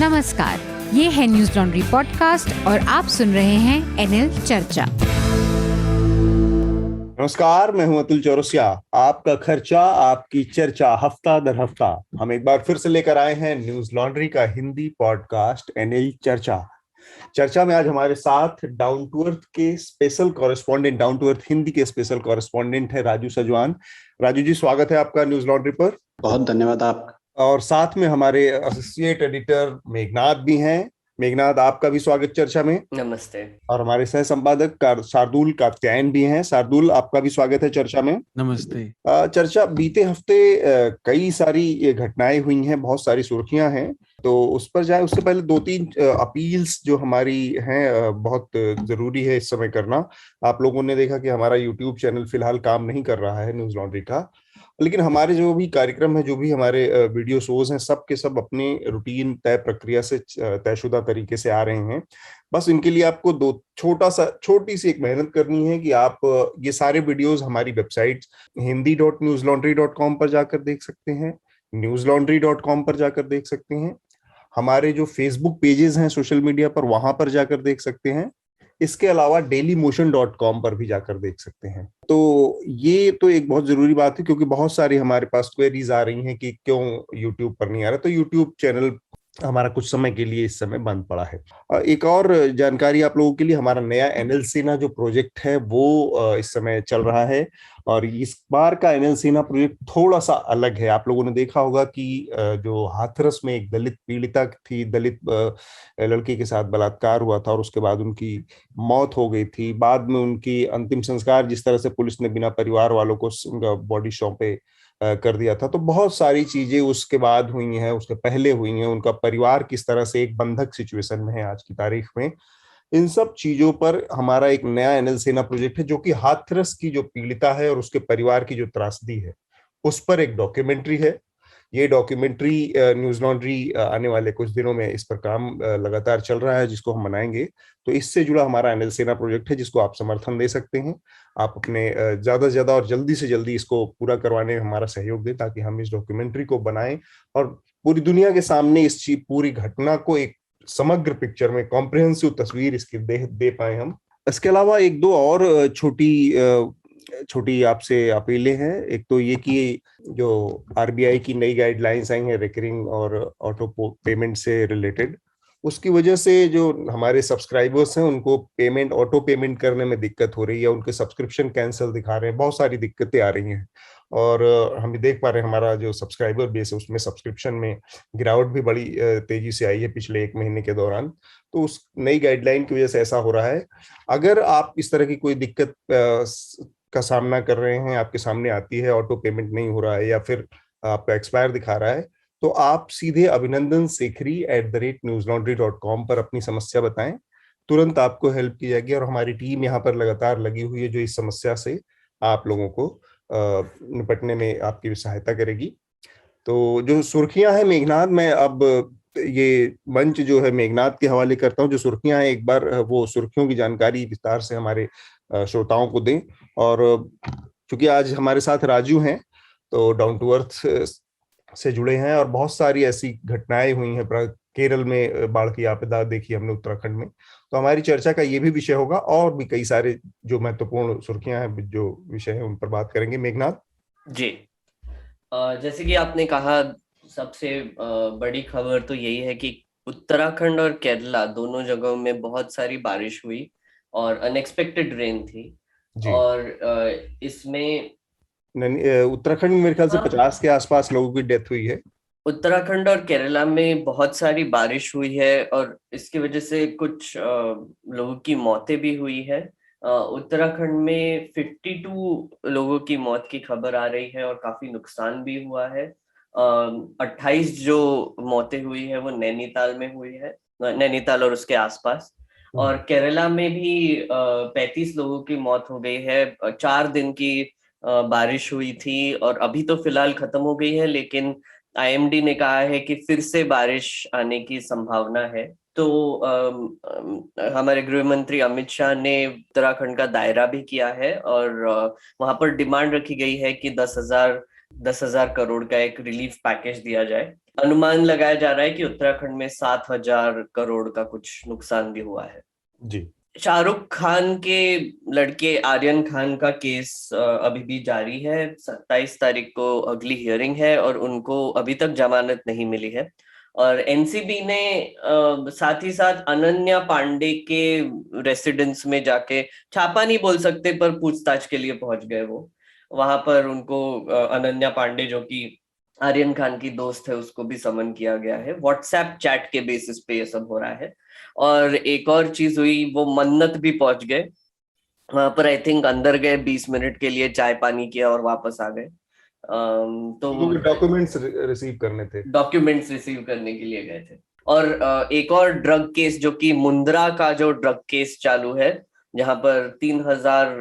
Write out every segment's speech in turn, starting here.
नमस्कार, ये है न्यूज लॉन्ड्री पॉडकास्ट और आप सुन रहे हैं एनएल चर्चा। नमस्कार, मैं हूं अतुल चौरसिया। आपका खर्चा आपकी चर्चा, हफ्ता दर हफ्ता हम एक बार फिर से लेकर आए हैं न्यूज लॉन्ड्री का हिंदी पॉडकास्ट एनएल चर्चा में आज हमारे साथ डाउन टू अर्थ के special correspondent, Down to Earth Hindi के स्पेशल कॉरेस्पॉन्डेंट है राजू सजवान। राजू जी, स्वागत है आपका न्यूज लॉन्ड्री पर। बहुत धन्यवाद आपका। और साथ में हमारे एसोसिएट एडिटर मेघनाथ भी हैं। मेघनाथ, आपका भी स्वागत चर्चा में। नमस्ते। और हमारे सह संपादक शार्दुल कात्यायन भी हैं। शार्दुल, आपका भी स्वागत है चर्चा में। नमस्ते। चर्चा, बीते हफ्ते कई सारी घटनाएं हुई हैं, बहुत सारी सुर्खियां हैं, तो उस पर जाए उससे पहले दो तीन अपील्स जो हमारी हैं बहुत जरूरी है इस समय करना। आप लोगों ने देखा कि हमारा यूट्यूब चैनल फिलहाल काम नहीं कर रहा है न्यूज लॉन्ड्री का, लेकिन हमारे जो भी कार्यक्रम है, जो भी हमारे वीडियो शोज हैं, सब के सब अपनी रूटीन तय प्रक्रिया से तयशुदा तरीके से आ रहे हैं। बस इनके लिए आपको छोटी सी एक मेहनत करनी है कि आप ये सारे वीडियोस हमारी वेबसाइट hindi.newslaundry.com पर जाकर देख सकते हैं, newslaundry.com पर जाकर देख सकते हैं, हमारे जो फेसबुक पेजेस हैं सोशल मीडिया पर, वहां पर जाकर देख सकते हैं। इसके अलावा dailymotion.com पर भी जाकर देख सकते हैं। तो ये तो एक बहुत जरूरी बात है, क्योंकि बहुत सारी हमारे पास क्वेरीज आ रही हैं कि क्यों YouTube पर नहीं आ रहा। तो YouTube चैनल हमारा कुछ समय के लिए इस समय बंद पड़ा है। एक और जानकारी आप लोगों के लिए, हमारा नया एनएल सेना जो प्रोजेक्ट है वो इस समय चल रहा है, और इस बार का एनएल सेना प्रोजेक्ट थोड़ा सा अलग है। आप लोगों ने देखा होगा कि जो हाथरस में एक दलित पीड़िता थी, दलित लड़की के साथ बलात्कार हुआ था और उसके बाद उनकी मौत हो गई थी। बाद में उनकी अंतिम संस्कार जिस तरह से पुलिस ने बिना परिवार वालों को उनका बॉडी सौंपे कर दिया था, तो बहुत सारी चीजें उसके बाद हुई हैं, उसके पहले हुई हैं। उनका परिवार किस तरह से एक बंधक सिचुएशन में है आज की तारीख में, इन सब चीजों पर हमारा एक नया एनएल सेना प्रोजेक्ट है, जो कि हाथरस की जो पीड़िता है और उसके परिवार की जो त्रासदी है उस पर एक डॉक्यूमेंट्री है। ये डॉक्यूमेंट्री न्यूज लॉन्ड्री आने वाले कुछ दिनों में इस पर काम लगातार चल रहा है, जिसको हम बनाएंगे। तो इससे जुड़ा हमारा एनएल सेना प्रोजेक्ट है, जिसको आप समर्थन दे सकते हैं। आप अपने ज्यादा से ज्यादा और जल्दी से जल्दी इसको पूरा करवाने में हमारा सहयोग दें, ताकि हम इस डॉक्यूमेंट्री को बनाएं और पूरी दुनिया के सामने इस पूरी घटना को एक समग्र पिक्चर में, कॉम्प्रिहेंसिव तस्वीर इसकी दे पाए हम। इसके अलावा एक दो और छोटी आपसे अपीलें हैं। एक तो ये कि जो आरबीआई की नई गाइडलाइंस आई हैं रिकरिंग और ऑटो पेमेंट से रिलेटेड, उसकी वजह से जो हमारे सब्सक्राइबर्स हैं उनको ऑटो पेमेंट करने में दिक्कत हो रही है, उनके सब्सक्रिप्शन कैंसिल दिखा रहे हैं, बहुत सारी दिक्कतें आ रही हैं। और हम देख पा रहे हैं हमारा जो सब्सक्राइबर बेस है उसमें सब्सक्रिप्शन में गिरावट भी बड़ी तेजी से आई है पिछले एक महीने के दौरान। तो उस नई गाइडलाइन की वजह से ऐसा हो रहा है। अगर आप इस तरह की कोई दिक्कत का सामना कर रहे हैं, आपके सामने आती है, ऑटो पेमेंट नहीं हो रहा है या फिर आपका एक्सपायर दिखा रहा है, तो आप सीधे अभिनंदन सेखरी @newslaundry.com पर अपनी समस्या बताएं। तुरंत आपको हेल्प की जाएगी और हमारी टीम यहाँ पर लगातार लगी हुई है, जो इस समस्या से आप लोगों को निपटने में आपकी सहायता करेगी। तो जो सुर्खियां हैं मेघनाथ, मैं अब ये मंच जो है मेघनाथ के हवाले करता हूँ। जो सुर्खियां हैं, एक बार वो सुर्खियों की जानकारी विस्तार से हमारे श्रोताओं को दें। और चूंकि आज हमारे साथ राजू हैं, तो डाउन टू अर्थ से जुड़े हैं, और बहुत सारी ऐसी घटनाएं हुई हैं। केरल में बाढ़ की आपदा देखी हमने, उत्तराखंड में, तो हमारी चर्चा का ये भी विषय होगा। और भी कई सारे जो महत्वपूर्ण सुर्खियां हैं, जो विषय है, उन पर बात करेंगे। मेघनाथ जी, जैसे कि आपने कहा, सबसे बड़ी खबर तो यही है कि उत्तराखंड और केरला दोनों जगहों में बहुत सारी बारिश हुई और अनएक्सपेक्टेड रेन थी। और इसमें उत्तराखंड में मेरे ख्याल से 50 के आसपास लोगों की डेथ हुई है। उत्तराखंड और केरला में बहुत सारी बारिश हुई है और इसकी वजह से कुछ लोगों की मौतें भी हुई है। उत्तराखंड में 52 लोगों की मौत की खबर आ रही है और काफी नुकसान भी हुआ है। 28 जो मौतें हुई है वो नैनीताल में हुई है, नैनीताल और उसके आसपास। और केरला में भी 35 लोगों की मौत हो गई है। 4 दिन की बारिश हुई थी और अभी तो फिलहाल खत्म हो गई है, लेकिन आईएमडी ने कहा है कि फिर से बारिश आने की संभावना है। तो हमारे गृह मंत्री अमित शाह ने उत्तराखंड का दायरा भी किया है और वहां पर डिमांड रखी गई है कि 10,000 करोड़ का एक रिलीफ पैकेज दिया जाए। अनुमान लगाया जा रहा है कि उत्तराखंड में 7,000 करोड़ का कुछ नुकसान भी हुआ है जी। शाहरुख खान के लड़के आर्यन खान का केस अभी भी जारी है। 27 तारीख को अगली हियरिंग है और उनको अभी तक जमानत नहीं मिली है। और एनसीबी ने साथ ही साथ अनन्या पांडे के रेसिडेंस में जाके, छापा नहीं बोल सकते पर पूछताछ के लिए पहुंच गए वो। वहां पर उनको अनन्या पांडे जो कि आर्यन खान की दोस्त है उसको भी समन किया गया है। व्हाट्सएप चैट के बेसिस पे ये सब हो रहा है। और एक और चीज हुई, वो मन्नत भी पहुंच गए वहां पर। आई थिंक अंदर गए, 20 मिनट के लिए चाय पानी किया और वापस आ गए। तो डॉक्यूमेंट्स रिसीव करने थे। डॉक्यूमेंट्स रिसीव करने के लिए गए थे। और एक और ड्रग केस जो कि मुंद्रा का जो ड्रग केस चालू है, जहां पर 3,000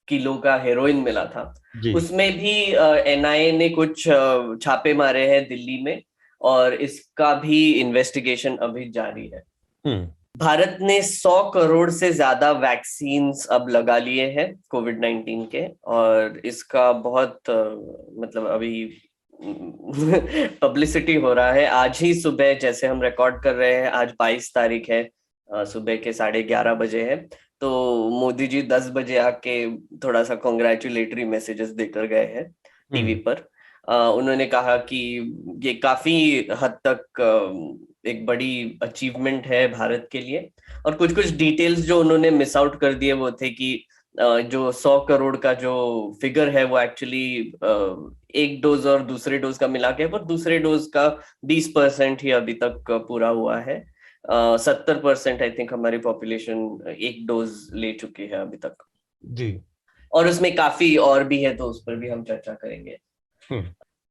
किलो का हेरोइन मिला था, जी। उसमें भी एनआईए ने कुछ छापे मारे हैं दिल्ली में और इसका भी इन्वेस्टिगेशन अभी जारी है। हम्म। भारत ने 100 करोड़ से ज्यादा वैक्सीन्स अब लगा लिए हैं कोविड-19 के। और इसका बहुत मतलब अभी पब्लिसिटी हो रहा है। आज ही सुबह, जैसे हम रिकॉर्ड कर रहे हैं, आज 22 तारीख है, सुबह के 11:30 बजे है, तो मोदी जी 10 बजे आके थोड़ा सा कॉन्ग्रेचुलेटरी मैसेजेस देकर गए हैं टीवी पर। उन्होंने कहा कि ये काफी हद तक एक बड़ी अचीवमेंट है भारत के लिए। और कुछ कुछ डिटेल्स जो उन्होंने मिस आउट कर दिए वो थे कि जो 100 करोड़ का जो फिगर है वो एक्चुअली एक डोज और दूसरे डोज का मिला के, पर दूसरे डोज का 20% ही अभी तक पूरा हुआ है। 70% आई थिंक हमारी पॉपुलेशन एक डोज ले चुकी है अभी तक। जी। और उसमें काफी और भी है, तो उस पर भी हम चर्चा करेंगे।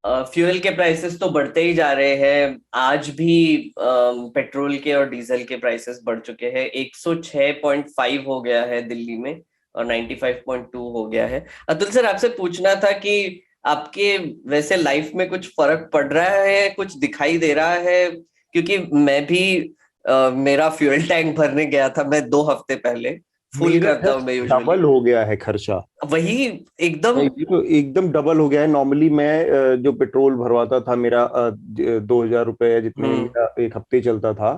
फ्यूल के प्राइसेस तो बढ़ते ही जा रहे हैं। आज भी पेट्रोल के और डीजल के प्राइसेस बढ़ चुके हैं। 106.5 हो गया है दिल्ली में और 95.2 हो गया है। अतुल सर, आपसे पूछना था कि आपके वैसे लाइफ में कुछ फर्क पड़ रहा है, कुछ दिखाई दे रहा है? क्योंकि मैं भी मेरा फ्यूल टैंक भरने गया था मैं 2 हफ्ते पहले। फुल करता हूँ मैं यूजुअली। डबल हो गया है खर्चा। वही एकदम एकदम डबल हो गया है। नॉर्मली मैं जो पेट्रोल भरवाता था, मेरा 2,000 रुपए जितने में मेरा एक हफ्ते चलता था,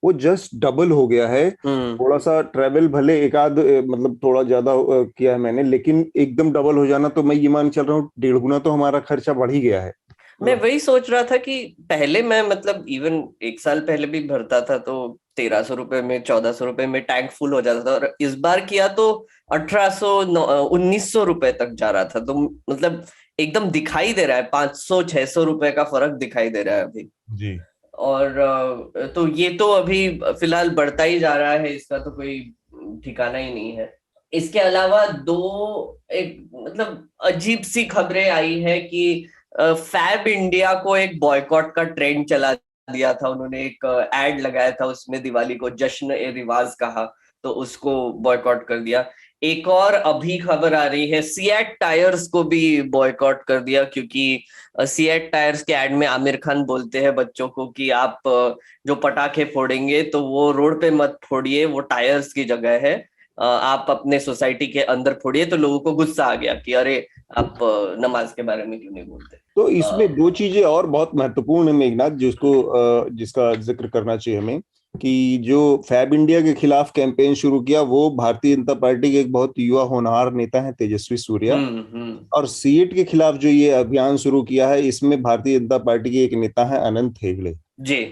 वो जस्ट डबल हो गया है। थोड़ा सा ट्रेवल भले एक आध मतलब थोड़ा ज्यादा किया है मैंने, लेकिन एकदम डबल हो जाना तो मैं ये मान चल रहा हूँ 1.5 गुना तो हमारा खर्चा बढ़ ही गया है। मैं वही सोच रहा था कि पहले मैं मतलब इवन 1 साल पहले भी भरता था तो 1,300 रुपए में, 1,400 रुपए में टैंक फुल हो जाता था। और इस बार किया तो 1,800 1,900 रुपए तक जा रहा था। तो मतलब एकदम दिखाई दे रहा है, 500-600 रुपए का फर्क दिखाई दे रहा है अभी जी। और तो ये तो अभी फिलहाल बढ़ता ही जा रहा है, इसका तो कोई ठिकाना ही नहीं है। इसके अलावा दो एक मतलब अजीब सी खबरें आई है कि फैब इंडिया को एक बॉयकॉट का ट्रेंड चला दिया था। उन्होंने एक एड लगाया था, उसमें दिवाली को जश्न ए रिवाज कहा, तो उसको बॉयकॉट कर दिया। एक और अभी खबर आ रही है, सिएट टायर्स को भी बॉयकॉट कर दिया, क्योंकि सिएट टायर्स के एड में आमिर खान बोलते हैं बच्चों को कि आप जो पटाखे फोड़ेंगे तो वो रोड पे मत फोड़िए, वो टायर्स की जगह है, आप अपने सोसाइटी के अंदर फोड़िए। तो लोगों को गुस्सा आ गया कि अरे आप नमाज के बारे में क्यों नहीं बोलते। तो इसमें दो चीजें और बहुत महत्वपूर्ण है मेघनाथ, जिसका जिक्र करना चाहिए हमें, कि जो फैब इंडिया के खिलाफ कैंपेन शुरू किया वो भारतीय जनता पार्टी के एक बहुत युवा होनहार नेता हैं, तेजस्वी सूर्या। और सीएट के खिलाफ जो ये अभियान शुरू किया है, इसमें भारतीय जनता पार्टी के एक नेता है अनंत हेगड़े जी।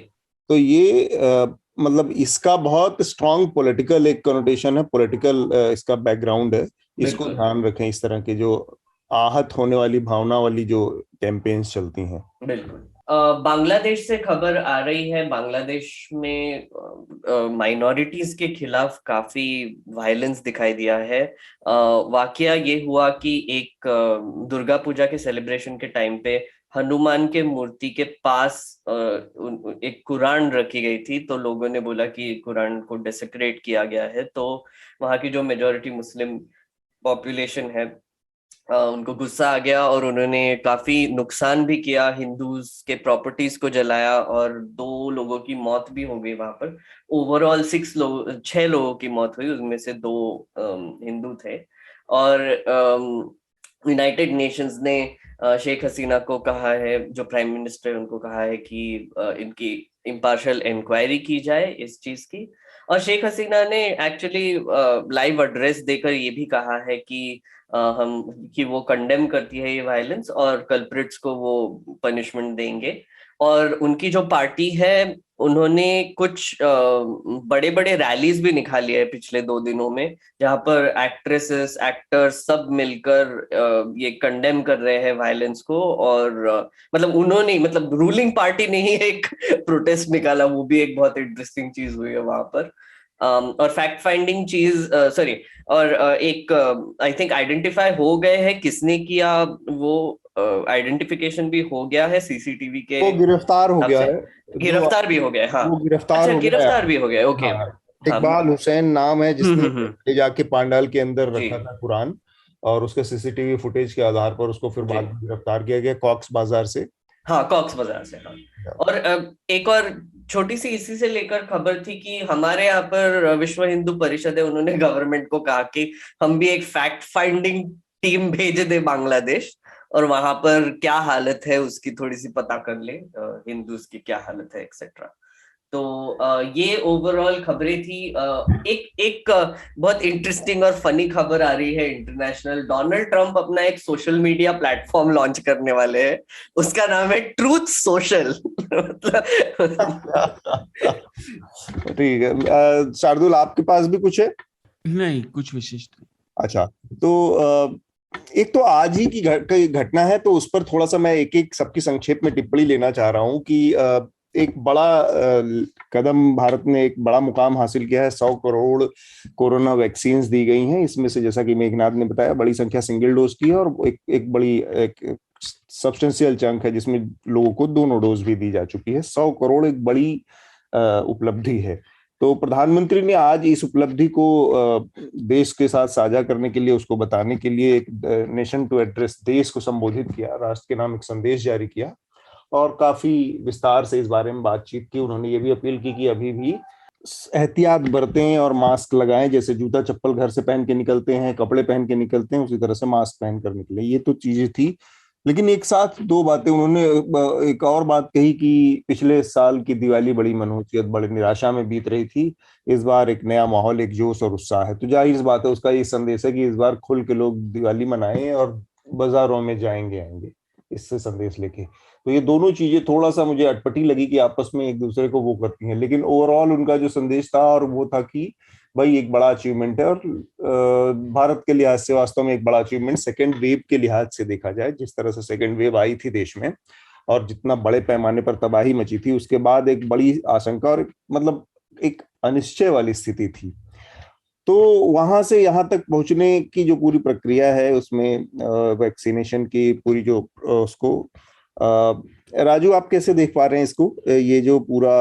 तो ये मतलब इसका बहुत स्ट्रांग पॉलिटिकल एक कनोटेशन है, पॉलिटिकल इसका बैकग्राउंड है। इसको ध्यान रखें, इस तरह के जो आहत होने वाली भावना वाली जो कैंपेन्स चलती हैं। बिल्कुल। बांग्लादेश से खबर आ रही है। बांग्लादेश में माइनॉरिटीज के खिलाफ काफी वायलेंस दिखाई दिया है। वाकया ये हुआ कि एक दुर्गा पूजा के सेलिब्रेशन के टाइम पे हनुमान के मूर्ति के पास एक कुरान रखी गई थी। तो लोगों ने बोला कि कुरान को डेसेक्रेट किया गया है। तो वहाँ की जो मेजॉरिटी मुस्लिम पॉपुलेशन है, उनको गुस्सा आ गया और उन्होंने काफी नुकसान भी किया, हिंदूज के प्रॉपर्टीज को जलाया और 2 लोगों की मौत भी हो गई वहां पर। ओवरऑल 6 लोगों की मौत हुई, उसमें से 2 हिंदू थे। और यूनाइटेड नेशंस ने शेख हसीना को कहा है, जो प्राइम मिनिस्टर है उनको कहा है कि इनकी इम्पार्शियल इंक्वायरी की जाए इस चीज की। और शेख हसीना ने एक्चुअली लाइव एड्रेस देकर ये भी कहा है कि वो कंडेम करती है ये वायलेंस और कल्प्रिट्स को वो पनिशमेंट देंगे। और उनकी जो पार्टी है उन्होंने कुछ बड़े बड़े रैलीज भी निकाली है पिछले 2 दिनों में, जहां पर एक्ट्रेसेस एक्टर्स सब मिलकर ये कंडेम कर रहे हैं वायलेंस को। और मतलब उन्होंने, मतलब रूलिंग पार्टी ने ही एक प्रोटेस्ट निकाला, वो भी एक बहुत इंटरेस्टिंग चीज हुई है वहां पर। और फैक्ट फाइंडिंग चीज, सॉरी, और एक आई थिंक आइडेंटिफाई हो गए हैं किसने किया, वो आइडेंटिफिकेशन भी हो गया है सीसीटीवी के वो गिरफ्तार हो हिसाब गया से। है। जो गिरफ्तार भी हो गए, हाँ। वो गिरफ्तार अच्छा, हो गया है। गिरफ्तार भी हो गए, ओके। हाँ, हाँ। इकबाल हुसैन नाम है जिसने हम्म। ले जाके पांडाल के अंदर जी। रखा था कुरान, और उसके सीसीटीवी फुटेज के आधार पर उसको फिर जी। बाद में गिरफ्तार किया गया कॉक्स बाजार से। हाँ, कॉक्स बाजार से, हाँ। और एक और छोटी सी इसी से लेकर खबर थी कि हमारे यहाँ पर विश्व हिंदू परिषद है, उन्होंने गवर्नमेंट को कहा कि हम भी एक फैक्ट फाइंडिंग टीम भेज दे बांग्लादेश, और वहां पर क्या हालत है उसकी थोड़ी सी पता कर ले, हिंदूज की क्या हालत है एक्सेट्रा। तो ये ओवरऑल खबरें थी। एक एक बहुत इंटरेस्टिंग और फनी खबर आ रही है इंटरनेशनल। डोनाल्ड ट्रंप अपना एक सोशल मीडिया प्लेटफॉर्म लॉन्च करने वाले हैं, उसका नाम है ट्रूथ सोशल। ठीक है। शार्दुल, आपके पास भी कुछ है? नहीं, कुछ विशिष्ट नहीं। अच्छा, तो एक तो आज ही की कई घटना है, तो उस पर थोड़ा सा मैं एक एक सबकी संक्षेप में टिप्पणी लेना चाह रहा हूं कि एक बड़ा कदम, भारत ने एक बड़ा मुकाम हासिल किया है। 100 करोड़ कोरोना वैक्सीन्स दी गई हैं। इसमें से जैसा कि मेघनाथ ने बताया, बड़ी संख्या सिंगल डोज की है, और एक बड़ी एक सब्सटेंशियल चंक है जिसमें लोगों को दोनों डोज भी दी जा चुकी है। 100 करोड़ एक बड़ी उपलब्धि है। तो प्रधानमंत्री ने आज इस उपलब्धि को देश के साथ साझा करने के लिए, उसको बताने के लिए एक नेशन टू एड्रेस, देश को संबोधित किया, राष्ट्र के नाम एक संदेश जारी किया, और काफी विस्तार से इस बारे में बातचीत की। उन्होंने ये भी अपील की कि अभी भी एहतियात बरतें और मास्क लगाएं। जैसे जूता चप्पल घर से पहन के निकलते हैं, कपड़े पहन के निकलते हैं, उसी तरह से मास्क पहन कर निकले। ये तो चीजें थी, लेकिन एक साथ दो बातें उन्होंने, एक और बात कही कि पिछले साल की दिवाली बड़ी मनहूसियत, बड़ी निराशा में बीत रही थी। इस बार एक नया माहौल, एक जोश और उत्साह है। तो जाहिर सी बात है, उसका ये संदेश है कि इस बार खुल के लोग दिवाली मनाएं और बाजारों में जाएंगे आएंगे, इससे संदेश लेके। तो ये दोनों चीजें थोड़ा सा मुझे अटपटी लगी कि आपस में एक दूसरे को वो करती हैं, लेकिन ओवरऑल उनका जो संदेश था और वो था कि भाई एक बड़ा अचीवमेंट है, और भारत के लिहाज से वास्तव में एक बड़ा अचीवमेंट, सेकेंड वेव के लिहाज से देखा जाए, जिस तरह से सेकेंड वेव आई थी देश में और जितना बड़े पैमाने पर तबाही मची थी, उसके बाद एक बड़ी आशंका और मतलब एक अनिश्चय वाली स्थिति थी। तो वहां से यहाँ तक पहुंचने की जो पूरी प्रक्रिया है, उसमें वैक्सीनेशन की पूरी जो उसको, राजू आप कैसे देख पा रहे हैं इसको? ये जो पूरा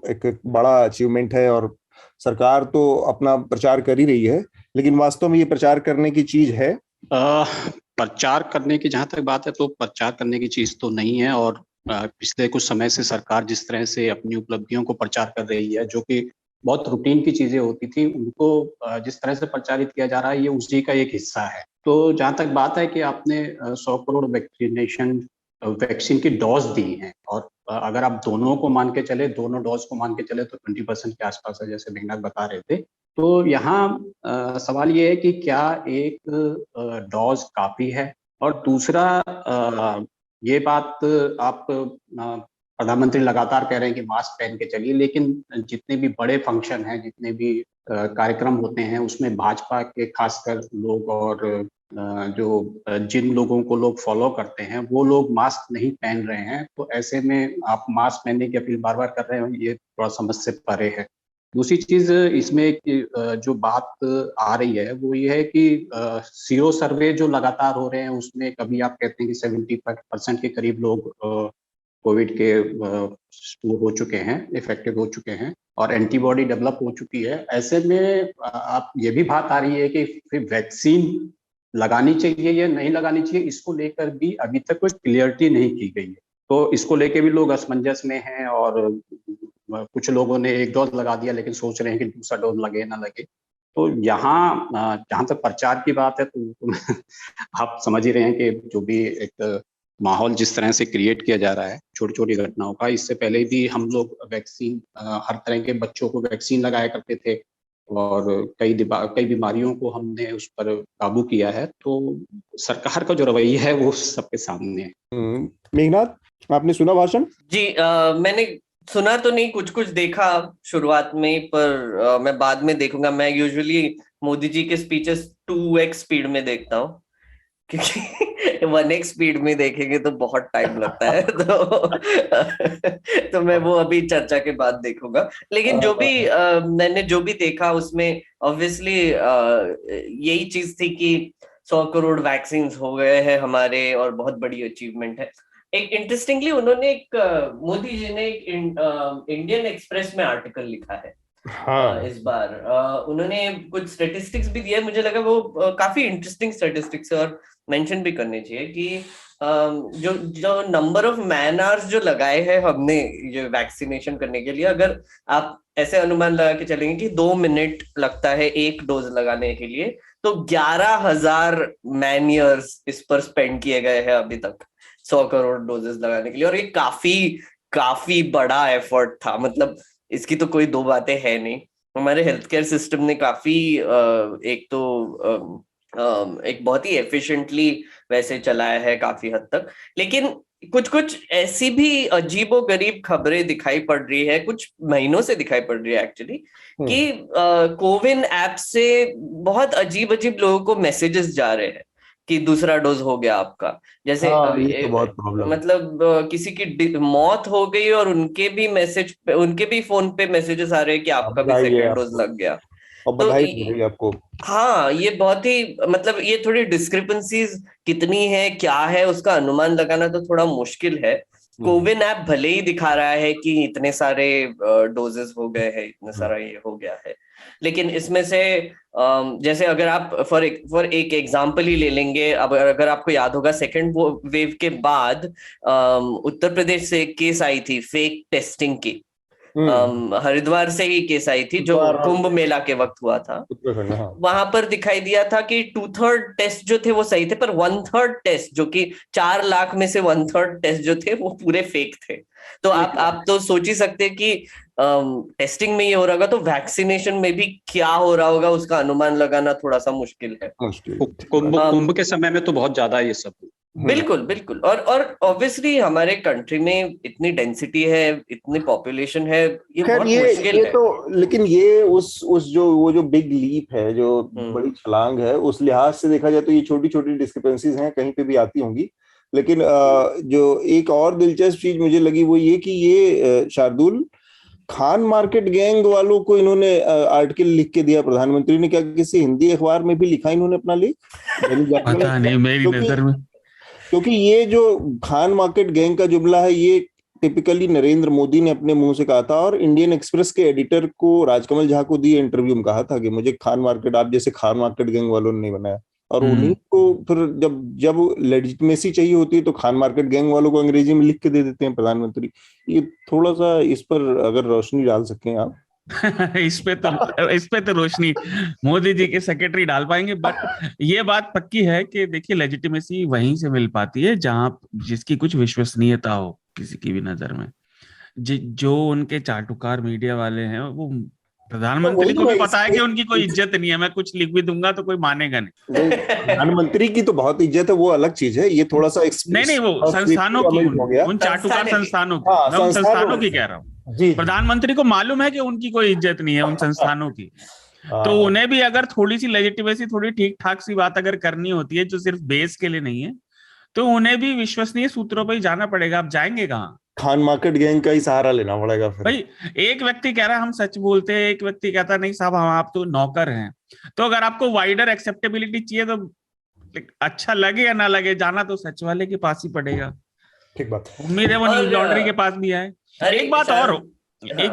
एक बड़ा अचीवमेंट है, और सरकार तो अपना प्रचार कर ही रही है, लेकिन वास्तव में ये प्रचार करने की चीज है? प्रचार करने की जहां तक बात है, तो प्रचार करने की चीज तो नहीं है। और पिछले कुछ समय से सरकार जिस तरह से अपनी उपलब्धियों को प्रचार कर रही है, जो कि बहुत रूटीन की चीजें होती थी, उनको जिस तरह से प्रचारित किया जा रहा है, ये उसी का एक हिस्सा है। तो जहां तक बात है कि आपने 100 करोड़ वैक्सीन की डोज दी है, और अगर आप दोनों को मान के चले, दोनों डोज को मान के चले, तो 20% के आसपास है, जैसे मेघनाथ बता रहे थे। तो यहाँ सवाल ये है कि क्या एक डोज काफी है? और दूसरा, ये बात आप प्रधानमंत्री लगातार कह रहे हैं कि मास्क पहन के चलिए, लेकिन जितने भी बड़े फंक्शन हैं, जितने भी कार्यक्रम होते हैं, उसमें भाजपा के खासकर लोग और जिन लोगों को लोग फॉलो करते हैं, वो लोग मास्क नहीं पहन रहे हैं। तो ऐसे में आप मास्क पहनने की अपील बार बार कर रहे हैं, ये थोड़ा समझ से परे है। दूसरी चीज इसमें जो बात आ रही है, वो ये है कि सीरो सर्वे जो लगातार हो रहे हैं, उसमें कभी आप कहते हैं कि 70% के करीब लोग कोविड के हो चुके हैं, इफेक्टिव हो चुके हैं, और एंटीबॉडी डेवलप हो चुकी है। ऐसे में आप ये भी बात आ रही है कि फिर वैक्सीन लगानी चाहिए या नहीं लगानी चाहिए, इसको लेकर भी अभी तक कोई क्लियरिटी नहीं की गई है। तो इसको लेके भी लोग असमंजस में हैं, और कुछ लोगों ने एक डोज लगा दिया, लेकिन सोच रहे हैं कि दूसरा डोज लगे ना लगे। तो यहाँ जहाँ तक प्रचार की बात है तो आप समझ ही रहे हैं कि जो भी एक माहौल जिस तरह से क्रिएट किया जा रहा है छोटी छोटी घटनाओं का, इससे पहले भी हम लोग वैक्सीन हर तरह के बच्चों को वैक्सीन लगाया करते थे और कई बीमारियों को हमने उस पर काबू किया है। तो सरकार का जो रवैया है वो सबके सामने है। मेघनाथ, आपने सुना भाषण? जी, मैंने सुना तो नहीं, कुछ कुछ देखा शुरुआत में, पर मैं बाद में देखूंगा। मैं यूजुअली मोदी जी के स्पीचेस 2x स्पीड में देखता हूँ, क्योंकि 1x स्पीड में देखेंगे तो बहुत टाइम लगता है। तो मैं वो अभी चर्चा के बाद देखूंगा। लेकिन जो भी मैंने जो भी देखा उसमें ऑब्वियसली यही चीज थी कि 100 करोड़ वैक्सीन हो गए हैं हमारे, और बहुत बड़ी अचीवमेंट है। एक इंटरेस्टिंगली उन्होंने मोदी जी ने एक इंडियन एक्सप्रेस में आर्टिकल लिखा है। हाँ। इस बार उन्होंने कुछ स्टैटिस्टिक्स भी दिए, मुझे लगा वो काफी इंटरेस्टिंग स्टैटिस्टिक्स है और मेंशन भी करने चाहिए कि जो नंबर ऑफ मैन आवर्स जो लगाए हैं हमने ये वैक्सीनेशन करने के लिए, अगर आप ऐसे अनुमान लगा के चलेंगे कि 2 मिनट लगता है एक डोज लगाने के लिए, तो 11,000 मैन ईयर्स इस पर स्पेंड किए गए हैं अभी तक 100 करोड़ डोजेस लगाने के लिए। और ये काफी बड़ा एफर्ट था, मतलब इसकी तो कोई दो बातें है नहीं। हमारे हेल्थ केयर सिस्टम ने काफी एक बहुत ही एफिशिएंटली वैसे चलाया है काफी हद तक। लेकिन कुछ ऐसी भी अजीबोगरीब खबरें दिखाई पड़ रही है, कुछ महीनों से दिखाई पड़ रही है एक्चुअली, कि कोविन ऐप से बहुत अजीब लोगों को मैसेजेस जा रहे हैं कि दूसरा डोज हो गया आपका। जैसे ये तो बहुत प्रॉब्लम, मतलब किसी की मौत हो गई और उनके भी फोन पे मैसेजेस आ रहे हैं कि आपका भी सेकंड डोज लग गया, और बधाई आपको। हाँ, ये बहुत ही मतलब ये थोड़ी डिस्क्रिपेंसीज कितनी है, क्या है, उसका अनुमान लगाना तो थोड़ा मुश्किल है। कोविन ऐप भले ही दिखा रहा है कि इतने सारे डोजेस हो गए हैं, इतना सारा ये हो गया है, लेकिन इसमें से जैसे अगर आप फॉर एक एग्जांपल ही ले लेंगे, अब अगर आपको याद होगा सेकेंड वेव के बाद उत्तर प्रदेश से एक केस आई थी फेक टेस्टिंग की। हरिद्वार से ही केस आई थी जो कुंभ मेला के वक्त हुआ था। वहां पर दिखाई दिया था कि 2/3 टेस्ट जो थे वो सही थे, पर 1/3 टेस्ट, जो कि 4 लाख में से 1/3 टेस्ट जो थे वो पूरे फेक थे। तो आप तो सोच ही सकते हैं कि टेस्टिंग में ये हो रहा होगा, तो वैक्सीनेशन में भी क्या हो रहा होगा उसका अनुमान लगाना थोड़ा सा मुश्किल है। कुंभ के समय में तो बहुत ज्यादा ये सब। बिल्कुल। और ऑब्वियसली हमारे कंट्री में इतनी डेंसिटी है, इतनी पॉपुलेशन है, ये बहुत मुश्किल है। तो लेकिन ये उस जो बिग लीप है, जो बड़ी छलांग है, उस लिहाज से देखा जाए तो ये छोटी छोटी डिस्क्रिपेंसीज हैं, कहीं पे भी आती होंगी। लेकिन जो एक और दिलचस्प चीज मुझे लगी वो ये कि ये शार्दुल खान मार्केट गैंग वालों को इन्होंने आर्टिकल लिख के दिया प्रधानमंत्री ने। क्या किसी हिंदी अखबार में भी लिखा इन्होंने अपना लेख? पता नहीं, मेरी नजर में, क्योंकि ये जो खान मार्केट गैंग का जुमला है ये टिपिकली नरेंद्र मोदी ने अपने मुंह से कहा था, और इंडियन एक्सप्रेस के एडिटर को राजकमल झा को दिए इंटरव्यू में कहा था कि मुझे खान मार्केट, आप जैसे खान मार्केट गैंग वालों ने नहीं बनाया। और उन्हीं को फिर जब लेजिटिमेसी चाहिए होती है तो खान मार्केट गैंग वालों को अंग्रेजी में लिख के दे देते हैं प्रधानमंत्री। ये थोड़ा सा इस पर अगर रोशनी डाल सकें आप। इस पे तो रोशनी मोदी जी के सेक्रेटरी डाल पाएंगे। बट ये बात पक्की है कि देखिए, लेजिटिमेसी वहीं से मिल पाती है जहां जिसकी कुछ विश्वसनीयता हो किसी की भी नजर में। जो उनके चाटुकार मीडिया वाले हैं, वो प्रधानमंत्री को भी पता है कि उनकी कोई इज्जत नहीं है, मैं कुछ लिख भी दूंगा तो कोई मानेगा नहीं। प्रधानमंत्री की तो बहुत इज्जत है, वो अलग चीज है। ये थोड़ा सा नहीं, वो संस्थानों की, उन चाटुकार संस्थानों की, मैं उन संस्थानों की कह रहा हूँ। प्रधानमंत्री को मालूम है कि उनकी कोई इज्जत नहीं है उन संस्थानों की, तो उन्हें भी अगर थोड़ी सी लेजिटिमेसी, थोड़ी ठीक ठाक सी बात अगर करनी होती है जो सिर्फ बेस के लिए नहीं है, तो उन्हें भी विश्वसनीय सूत्रों पर ही जाना पड़ेगा। आप जाएंगे कहाँ? खान मार्केट गैंग का ही सहारा लेना पड़ेगा फिर। भाई, एक व्यक्ति कह रहा है हम सच बोलते हैं, एक व्यक्ति कहता नहीं साहब हम आप तो नौकर हैं। तो अगर आपको वाइडर एक्सेप्टेबिलिटी चाहिए तो अच्छा लगे या ना लगे, जाना तो सच वाले के पास ही पड़ेगा। ठीक बात। उम्मीद है वो न्यूज लॉन्ड्री के पास भी आए। एक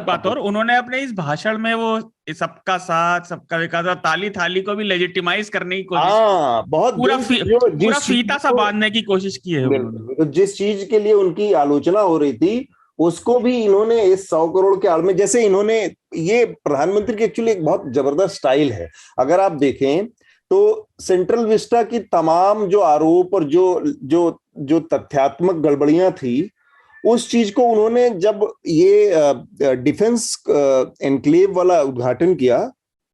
बात और उन्होंने अपने इस भाषण में वो सबका साथ सबका विकास और ताली थाली को भी लेजिटिमाइज करने की कोशिश, बहुत पूरा फीता सा बांधने की कोशिश की है उन्होंने। जिस चीज के लिए उनकी आलोचना हो रही थी उसको भी इन्होंने इस 100 करोड़ के आड़ में, जैसे इन्होंने, ये प्रधानमंत्री की एक्चुअली एक बहुत जबरदस्त स्टाइल है। अगर आप देखें तो सेंट्रल विस्टा की तमाम जो आरोप और जो जो जो तथ्यात्मक गड़बड़ियां थी, उस चीज को उन्होंने, जब ये डिफेंस एनक्लेव वाला उद्घाटन किया,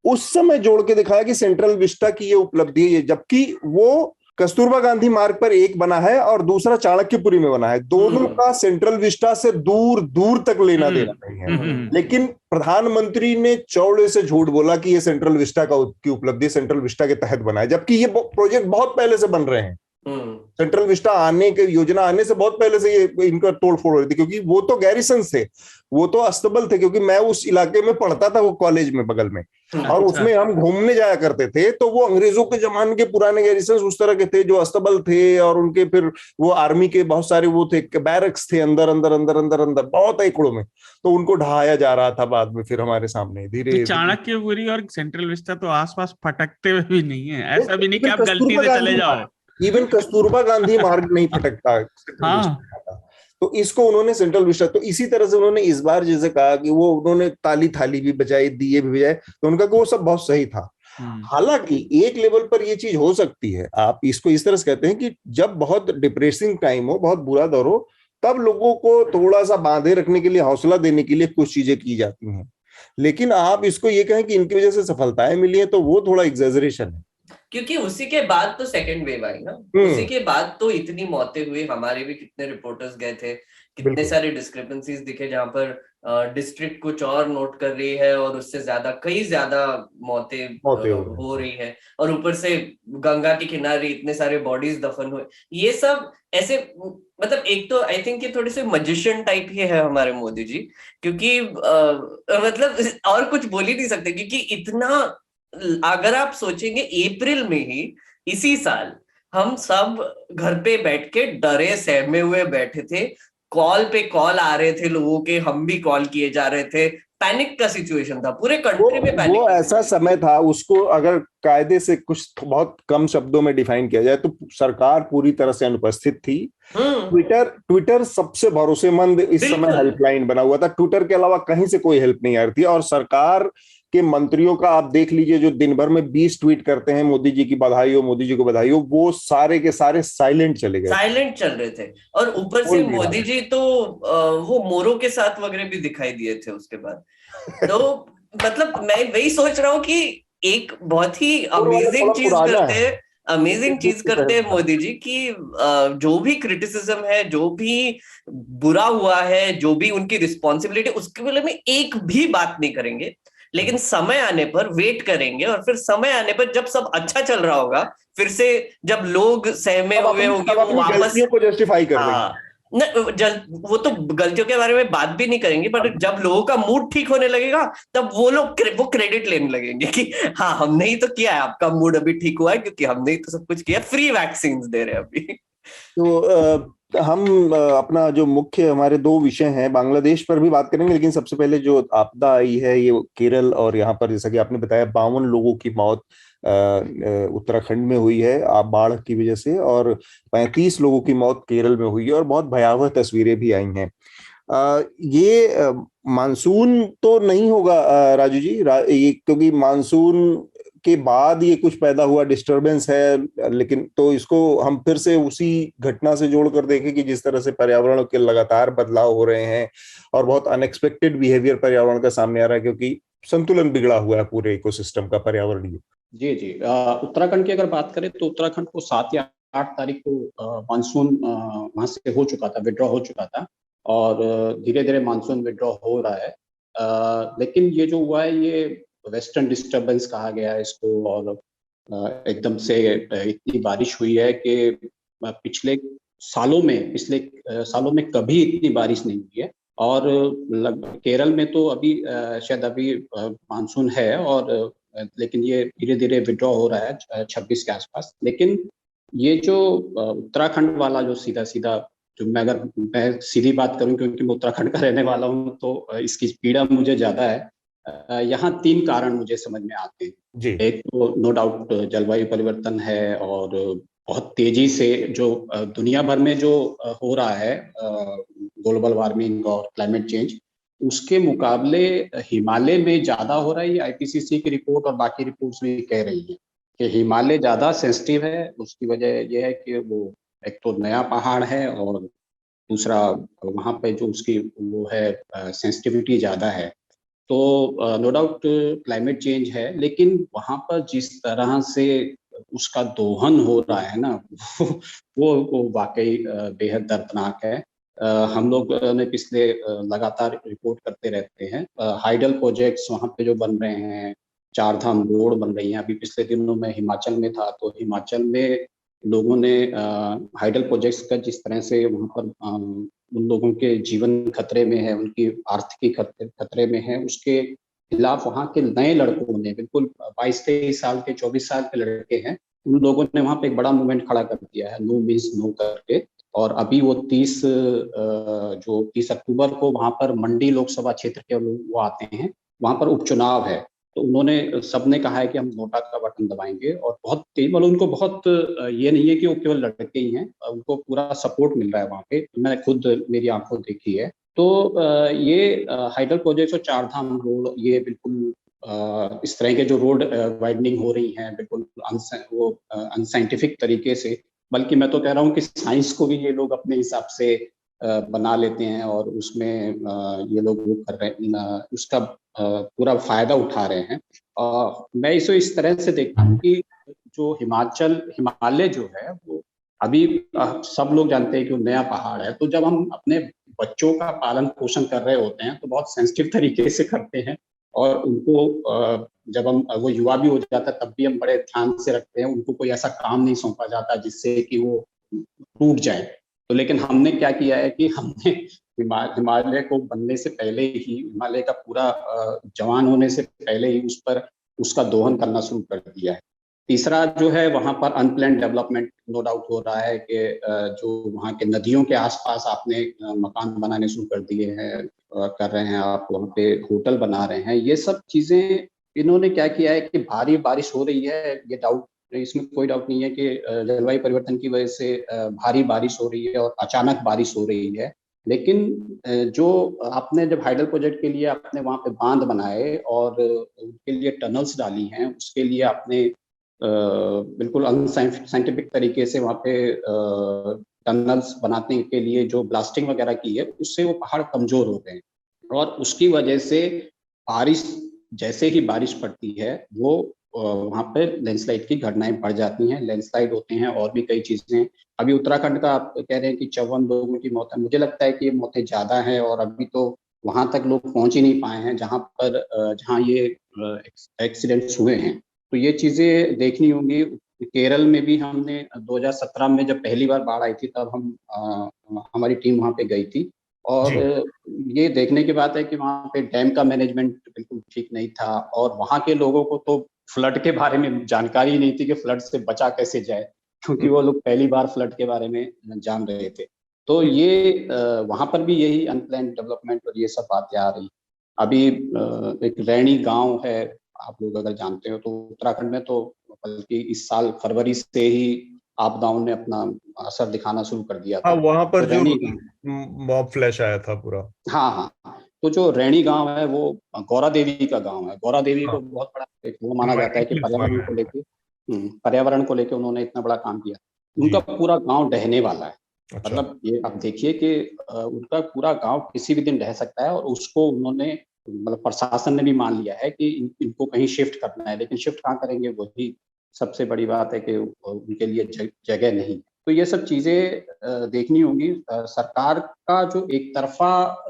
उस समय जोड़ के दिखाया कि सेंट्रल विस्टा की ये उपलब्धि है, जबकि वो कस्तूरबा गांधी मार्ग पर एक बना है और दूसरा चाणक्यपुरी में बना है। दोनों का सेंट्रल विस्टा से दूर दूर तक लेना देना नहीं है। लेकिन प्रधानमंत्री ने चौड़े से झूठ बोला कि ये सेंट्रल विस्टा की उपलब्धि सेंट्रल विस्टा के तहत बना है, जबकि ये प्रोजेक्ट बहुत पहले से बन रहे हैं। सेंट्रल विस्टा आने के योजना आने से बहुत पहले से ये इनका तोड़फोड़ हो रही थी, क्योंकि वो तो गैरिसन थे, वो तो अस्तबल थे, क्योंकि मैं उस इलाके में पढ़ता था, वो कॉलेज में बगल में, और उसमें हम घूमने जाया करते थे। तो वो अंग्रेजों के जमाने के पुराने गैरिसन उस तरह के थे जो अस्तबल थे, और उनके फिर वो आर्मी के बहुत सारे वो थे, बैरक्स थे अंदर अंदर अंदर अंदर अंदर बहुत एकड़ों में। तो उनको ढहाया जा रहा था बाद में फिर हमारे सामने धीरे। चाणक्यपुरी और सेंट्रल विस्टा तो आसपास फटकते हुए भी नहीं है, ऐसा भी नहीं कि आप गलती से चले जाओ। इवन कस्तूरबा गांधी मार्ग नहीं फटकता। हाँ। तो इसको उन्होंने सेंट्रल विस्टा, तो इसी तरह से उन्होंने इस बार जैसे कहा कि वो उन्होंने ताली थाली भी बजाई, दिए भी बजाए, तो उनका वो सब बहुत सही था। हालांकि एक लेवल पर ये चीज हो सकती है, आप इसको इस तरह से कहते हैं कि जब बहुत डिप्रेसिंग टाइम हो, बहुत बुरा दौर हो, तब लोगों को थोड़ा सा बांधे रखने के लिए, हौसला देने के लिए कुछ चीजें की जाती हैं। लेकिन आप इसको ये कहें कि इनकी वजह से सफलताएं मिली है, तो वो थोड़ा एग्जैजरेशन है। क्योंकि उसी के बाद तो सेकंड वेव आई ना, उसी के बाद तो इतनी मौतें हुई। हमारे भी कितने रिपोर्टर्स गए थे, कितने सारे डिस्क्रिपेंसीज दिखे जहां पर डिस्ट्रिक्ट कुछ और नोट कर रही है और उससे ज्यादा, कई ज्यादा मौतें हो रही है, और ऊपर से गंगा के किनारे इतने सारे बॉडीज दफन हुए। ये सब ऐसे, मतलब एक तो आई थिंक ये थोड़े से मजिशियन टाइप ही है हमारे मोदी जी, क्योंकि मतलब और कुछ बोल ही नहीं सकते। क्योंकि इतना, अगर आप सोचेंगे अप्रैल में ही इसी साल हम सब घर पे बैठ के डरे सहमे हुए बैठे थे, कॉल पे कॉल आ रहे थे लोगों के, हम भी कॉल किए जा रहे थे, पैनिक का सिचुएशन था पूरे कंट्री में। पैनिक वो ऐसा समय था, उसको अगर कायदे से कुछ बहुत कम शब्दों में डिफाइन किया जाए तो सरकार पूरी तरह से अनुपस्थित थी। ट्विटर सबसे भरोसेमंद इस समय हेल्पलाइन बना हुआ था। ट्विटर के अलावा कहीं से कोई हेल्प नहीं आ रही थी, और सरकार के मंत्रियों का आप देख लीजिए, जो दिन भर में 20 ट्वीट करते हैं मोदी जी की बधाई हो, मोदी जी को बधाई हो, वो सारे के सारे साइलेंट चले गए, साइलेंट चल रहे थे। और ऊपर से मोदी जी तो वो मोरों के साथ वगैरह भी दिखाई दिए थे उसके बाद। तो मतलब मैं वही सोच रहा हूँ कि एक बहुत ही अमेजिंग चीज करते हैं मोदी जी की, जो भी क्रिटिसिज्म है, जो भी बुरा हुआ है, जो भी उनकी रिस्पॉन्सिबिलिटी, उसके बारे में एक भी बात नहीं करेंगे, लेकिन समय आने पर वेट करेंगे, और फिर समय आने पर जब सब अच्छा चल रहा होगा, फिर से जब लोग सहमे हुए होंगे, वो वापस को जस्टिफाई कर वो तो गलतियों के बारे में बात भी नहीं करेंगे, पर जब लोगों का मूड ठीक होने लगेगा तब वो लोग वो क्रेडिट लेने लगेंगे कि हाँ हमने ही तो किया है, आपका मूड अभी ठीक हुआ है क्योंकि हमने ही तो सब कुछ किया, फ्री वैक्सीन दे रहे हैं अभी। तो हम अपना जो मुख्य हमारे दो विषय हैं, बांग्लादेश पर भी बात करेंगे, लेकिन सबसे पहले जो आपदा आई है ये केरल, और यहाँ पर जैसा कि आपने बताया 52 लोगों की मौत उत्तराखंड में हुई है बाढ़ की वजह से, और 35 लोगों की मौत केरल में हुई है, और बहुत भयावह तस्वीरें भी आई हैं। ये मानसून तो नहीं होगा राजू जी, ये क्योंकि मानसून के बाद ये कुछ पैदा हुआ डिस्टरबेंस है, लेकिन तो इसको हम फिर से उसी घटना से जोड़कर देखें कि जिस तरह से पर्यावरण के लगातार बदलाव हो रहे हैं और बहुत अनएक्सपेक्टेड बिहेवियर पर्यावरण का सामने आ रहा है, क्योंकि संतुलन बिगड़ा हुआ है पूरे इकोसिस्टम का पर्यावरणीय। जी उत्तराखंड की अगर बात करें तो उत्तराखंड को 7 या 8 तारीख को मानसून वहां से हो चुका था, विड्रॉ हो चुका था, और धीरे धीरे मानसून विड्रॉ हो रहा है। लेकिन ये जो हुआ है ये वेस्टर्न डिस्टर्बेंस कहा गया है इसको, और एकदम से इतनी बारिश हुई है कि पिछले सालों में कभी इतनी बारिश नहीं हुई है। और केरल में तो अभी शायद अभी मानसून है, और लेकिन ये धीरे धीरे विड्रॉ हो रहा है 26 के आसपास। लेकिन ये जो उत्तराखंड वाला जो सीधा जो मैं सीधी बात करूं क्योंकि मैं उत्तराखंड का रहने वाला हूं, तो इसकी पीड़ा मुझे ज्यादा है। यहाँ 3 कारण मुझे समझ में आते हैं। एक तो नो डाउट जलवायु परिवर्तन है, और बहुत तेजी से जो दुनिया भर में जो हो रहा है, ग्लोबल वार्मिंग और क्लाइमेट चेंज, उसके मुकाबले हिमालय में ज्यादा हो रहा है। ये आईपीसीसी की रिपोर्ट और बाकी रिपोर्ट्स भी कह रही है कि हिमालय ज्यादा सेंसिटिव है। उसकी वजह यह है कि वो एक तो नया पहाड़ है और दूसरा वहाँ पे जो उसकी वो है सेंसिटिविटी ज्यादा है। तो नो डाउट क्लाइमेट चेंज है, लेकिन वहाँ पर जिस तरह से उसका दोहन हो रहा है ना वो वाकई बेहद दर्दनाक है। हम लोग ने पिछले लगातार रिपोर्ट करते रहते हैं हाइडल प्रोजेक्ट्स वहाँ पे जो बन रहे हैं, चार धाम रोड बन रही हैं। अभी पिछले दिनों में हिमाचल में था, तो हिमाचल में लोगों ने हाइडल प्रोजेक्ट्स का जिस तरह से वहाँ पर उन लोगों के जीवन खतरे में है, उनकी आर्थिक खतरे में है, उसके खिलाफ वहाँ के नए लड़कों ने, बिल्कुल 22-23 साल के 24 साल के लड़के हैं, उन लोगों ने वहाँ पे एक बड़ा मूवमेंट खड़ा कर दिया है, नो मीन्स नो करके। और अभी वो 30 अक्टूबर को वहाँ पर मंडी लोकसभा क्षेत्र के लोग वो आते हैं, वहाँ पर उपचुनाव है। तो उन्होंने सबने कहा है कि हम नोटा का बटन दबाएंगे, और बहुत तेज, मतलब उनको बहुत ये नहीं है कि वो केवल लड़के ही हैं, उनको पूरा सपोर्ट मिल रहा है वहाँ पे। मैंने खुद मेरी आंखों देखी है। तो ये हाइडल प्रोजेक्ट और चार धाम रोड, ये बिल्कुल इस तरह के जो रोड वाइडनिंग हो रही हैं, बिल्कुल अनसाइंटिफिक तरीके से, बल्कि मैं तो कह रहा हूँ कि साइंस को भी ये लोग अपने हिसाब से बना लेते हैं, और उसमें ये लोग वो कर रहे हैं, उसका पूरा फायदा उठा रहे हैं। मैं इसे इस तरह से देखता हूँ कि जो हिमालय जो है वो अभी सब लोग जानते हैं कि वो नया पहाड़ है। तो जब हम अपने बच्चों का पालन पोषण कर रहे होते हैं तो बहुत सेंसिटिव तरीके से करते हैं, और उनको जब हम वो युवा भी हो जाता है तब भी हम बड़े ध्यान से रखते हैं। उनको कोई ऐसा काम नहीं सौंपा जाता जिससे कि वो टूट जाए। तो लेकिन हमने क्या किया है कि हमने हिमालय को बनने से पहले ही, हिमालय का पूरा जवान होने से पहले ही उस पर उसका दोहन करना शुरू कर दिया है। तीसरा जो है, वहाँ पर अनप्लान्ड डेवलपमेंट नो डाउट हो रहा है कि जो वहाँ के नदियों के आसपास आपने मकान बनाने शुरू कर दिए हैं, कर रहे हैं आप, वहाँ पे होटल बना रहे हैं। ये सब चीजें इन्होंने क्या किया है कि भारी बारिश हो रही है, ये डाउट, इसमें कोई डाउट नहीं है कि जलवायु परिवर्तन की वजह से भारी बारिश हो रही है और अचानक बारिश हो रही है। लेकिन जो आपने जब हाइडल प्रोजेक्ट के लिए आपने वहाँ पे बांध बनाए और उनके लिए टनल्स डाली हैं, उसके लिए आपने बिल्कुल अनसाइंटिफिक तरीके से वहाँ पे टनल्स बनाने के लिए जो ब्लास्टिंग वगैरह की है, उससे वो पहाड़ कमजोर हो गए हैं। और उसकी वजह से बारिश, जैसे ही बारिश पड़ती है वो वहाँ पे लैंडस्लाइड की घटनाएं बढ़ जाती हैं, लैंडस्लाइड होते हैं और भी कई चीजें। अभी उत्तराखंड का आप कह रहे हैं कि 54 लोगों की मौत है, मुझे लगता है कि ये मौतें ज्यादा हैं, और अभी तो वहां तक लोग पहुंच ही नहीं पाए हैं जहाँ ये एक्सीडेंट्स हुए हैं। तो ये चीजें देखनी होंगी। केरल में भी हमने 2017 में जब पहली बार बाढ़ आई थी, तब हमारी टीम वहाँ पे गई थी, और ये देखने की बात है कि वहाँ पे डैम का मैनेजमेंट बिल्कुल ठीक नहीं था, और वहाँ के लोगों को तो फ्लड के बारे में जानकारी नहीं थी कि फ्लड से बचा कैसे जाए, क्योंकि वो लोग पहली बार फ्लड के बारे में जान रहे थे। तो ये वहाँ पर भी यही अनप्लान्ड डेवलपमेंट और ये सब बातें आ रही। अभी एक रैणी गांव है, आप लोग अगर जानते हो तो, उत्तराखंड में, तो बल्कि इस साल फरवरी से ही आपदाओं ने अपना असर दिखाना शुरू कर दिया था। हाँ, वहां पर तो जो मॉब फ्लैश आया था पूरा। हाँ, तो जो रैणी गांव है वो गौरा देवी का गांव है। गौरा देवी को बहुत बड़ा एक वो माना जाता है कि पर्यावरण को लेके उन्होंने इतना बड़ा काम किया। उनका पूरा गांव ढहने वाला है। अच्छा। मतलब ये आप देखिए कि उनका पूरा गांव किसी भी दिन ढह सकता है, और उसको उन्होंने, मतलब प्रशासन ने भी मान लिया है कि इनको कहीं शिफ्ट करना है, लेकिन शिफ्ट कहाँ करेंगे, वही सबसे बड़ी बात है कि उनके लिए जगह नहीं। तो ये सब चीजें देखनी होंगी। सरकार का जो एक तरफा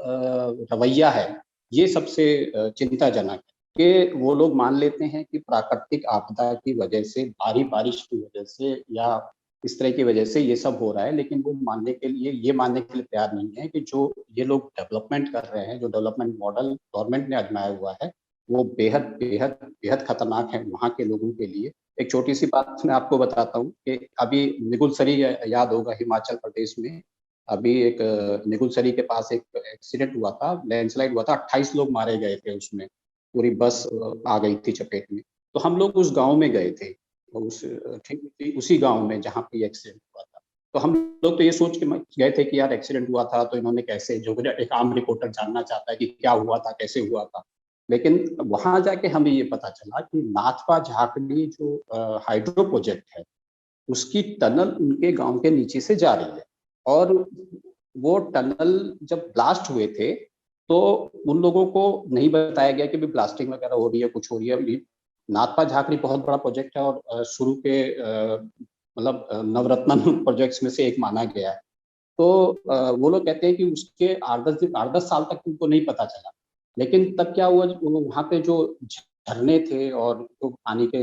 रवैया है, ये सबसे चिंताजनक है कि वो लोग मान लेते हैं कि प्राकृतिक आपदा की वजह से, भारी बारिश की वजह से या इस तरह की वजह से ये सब हो रहा है, लेकिन वो मानने के लिए तैयार नहीं है कि जो ये लोग डेवलपमेंट कर रहे हैं, जो डेवलपमेंट मॉडल गवर्नमेंट ने आजमाया हुआ है, वो बेहद बेहद बेहद खतरनाक है वहाँ के लोगों के लिए। एक छोटी सी बात मैं आपको बताता हूँ कि अभी निगुलसरी, याद होगा, हिमाचल प्रदेश में अभी एक निगुलसरी के पास एक एक्सीडेंट हुआ था, लैंडस्लाइड हुआ था, 28 लोग मारे गए थे उसमें, पूरी बस आ गई थी चपेट में। तो हम लोग उस गांव में गए थे, उसी गांव में जहाँ पे एक्सीडेंट हुआ था। तो हम लोग तो ये सोच के गए थे कि यार एक्सीडेंट हुआ था तो इन्होंने कैसे, जो एक आम रिपोर्टर जानना चाहता है कि क्या हुआ था, कैसे हुआ था। लेकिन वहां जाके हमें ये पता चला कि नाथपा झाकड़ी जो हाइड्रो प्रोजेक्ट है उसकी टनल उनके गांव के नीचे से जा रही है, और वो टनल जब ब्लास्ट हुए थे तो उन लोगों को नहीं बताया गया कि भी ब्लास्टिंग वगैरह हो रही है, कुछ हो रही है। नाथपा झाकड़ी बहुत बड़ा प्रोजेक्ट है और शुरू के मतलब नवरत्न प्रोजेक्ट्स में से एक माना गया है। तो वो लोग कहते हैं कि उसके 8-10 साल तक उनको नहीं पता चला। लेकिन तब क्या हुआ, वहाँ पे जो झरने थे और जो पानी के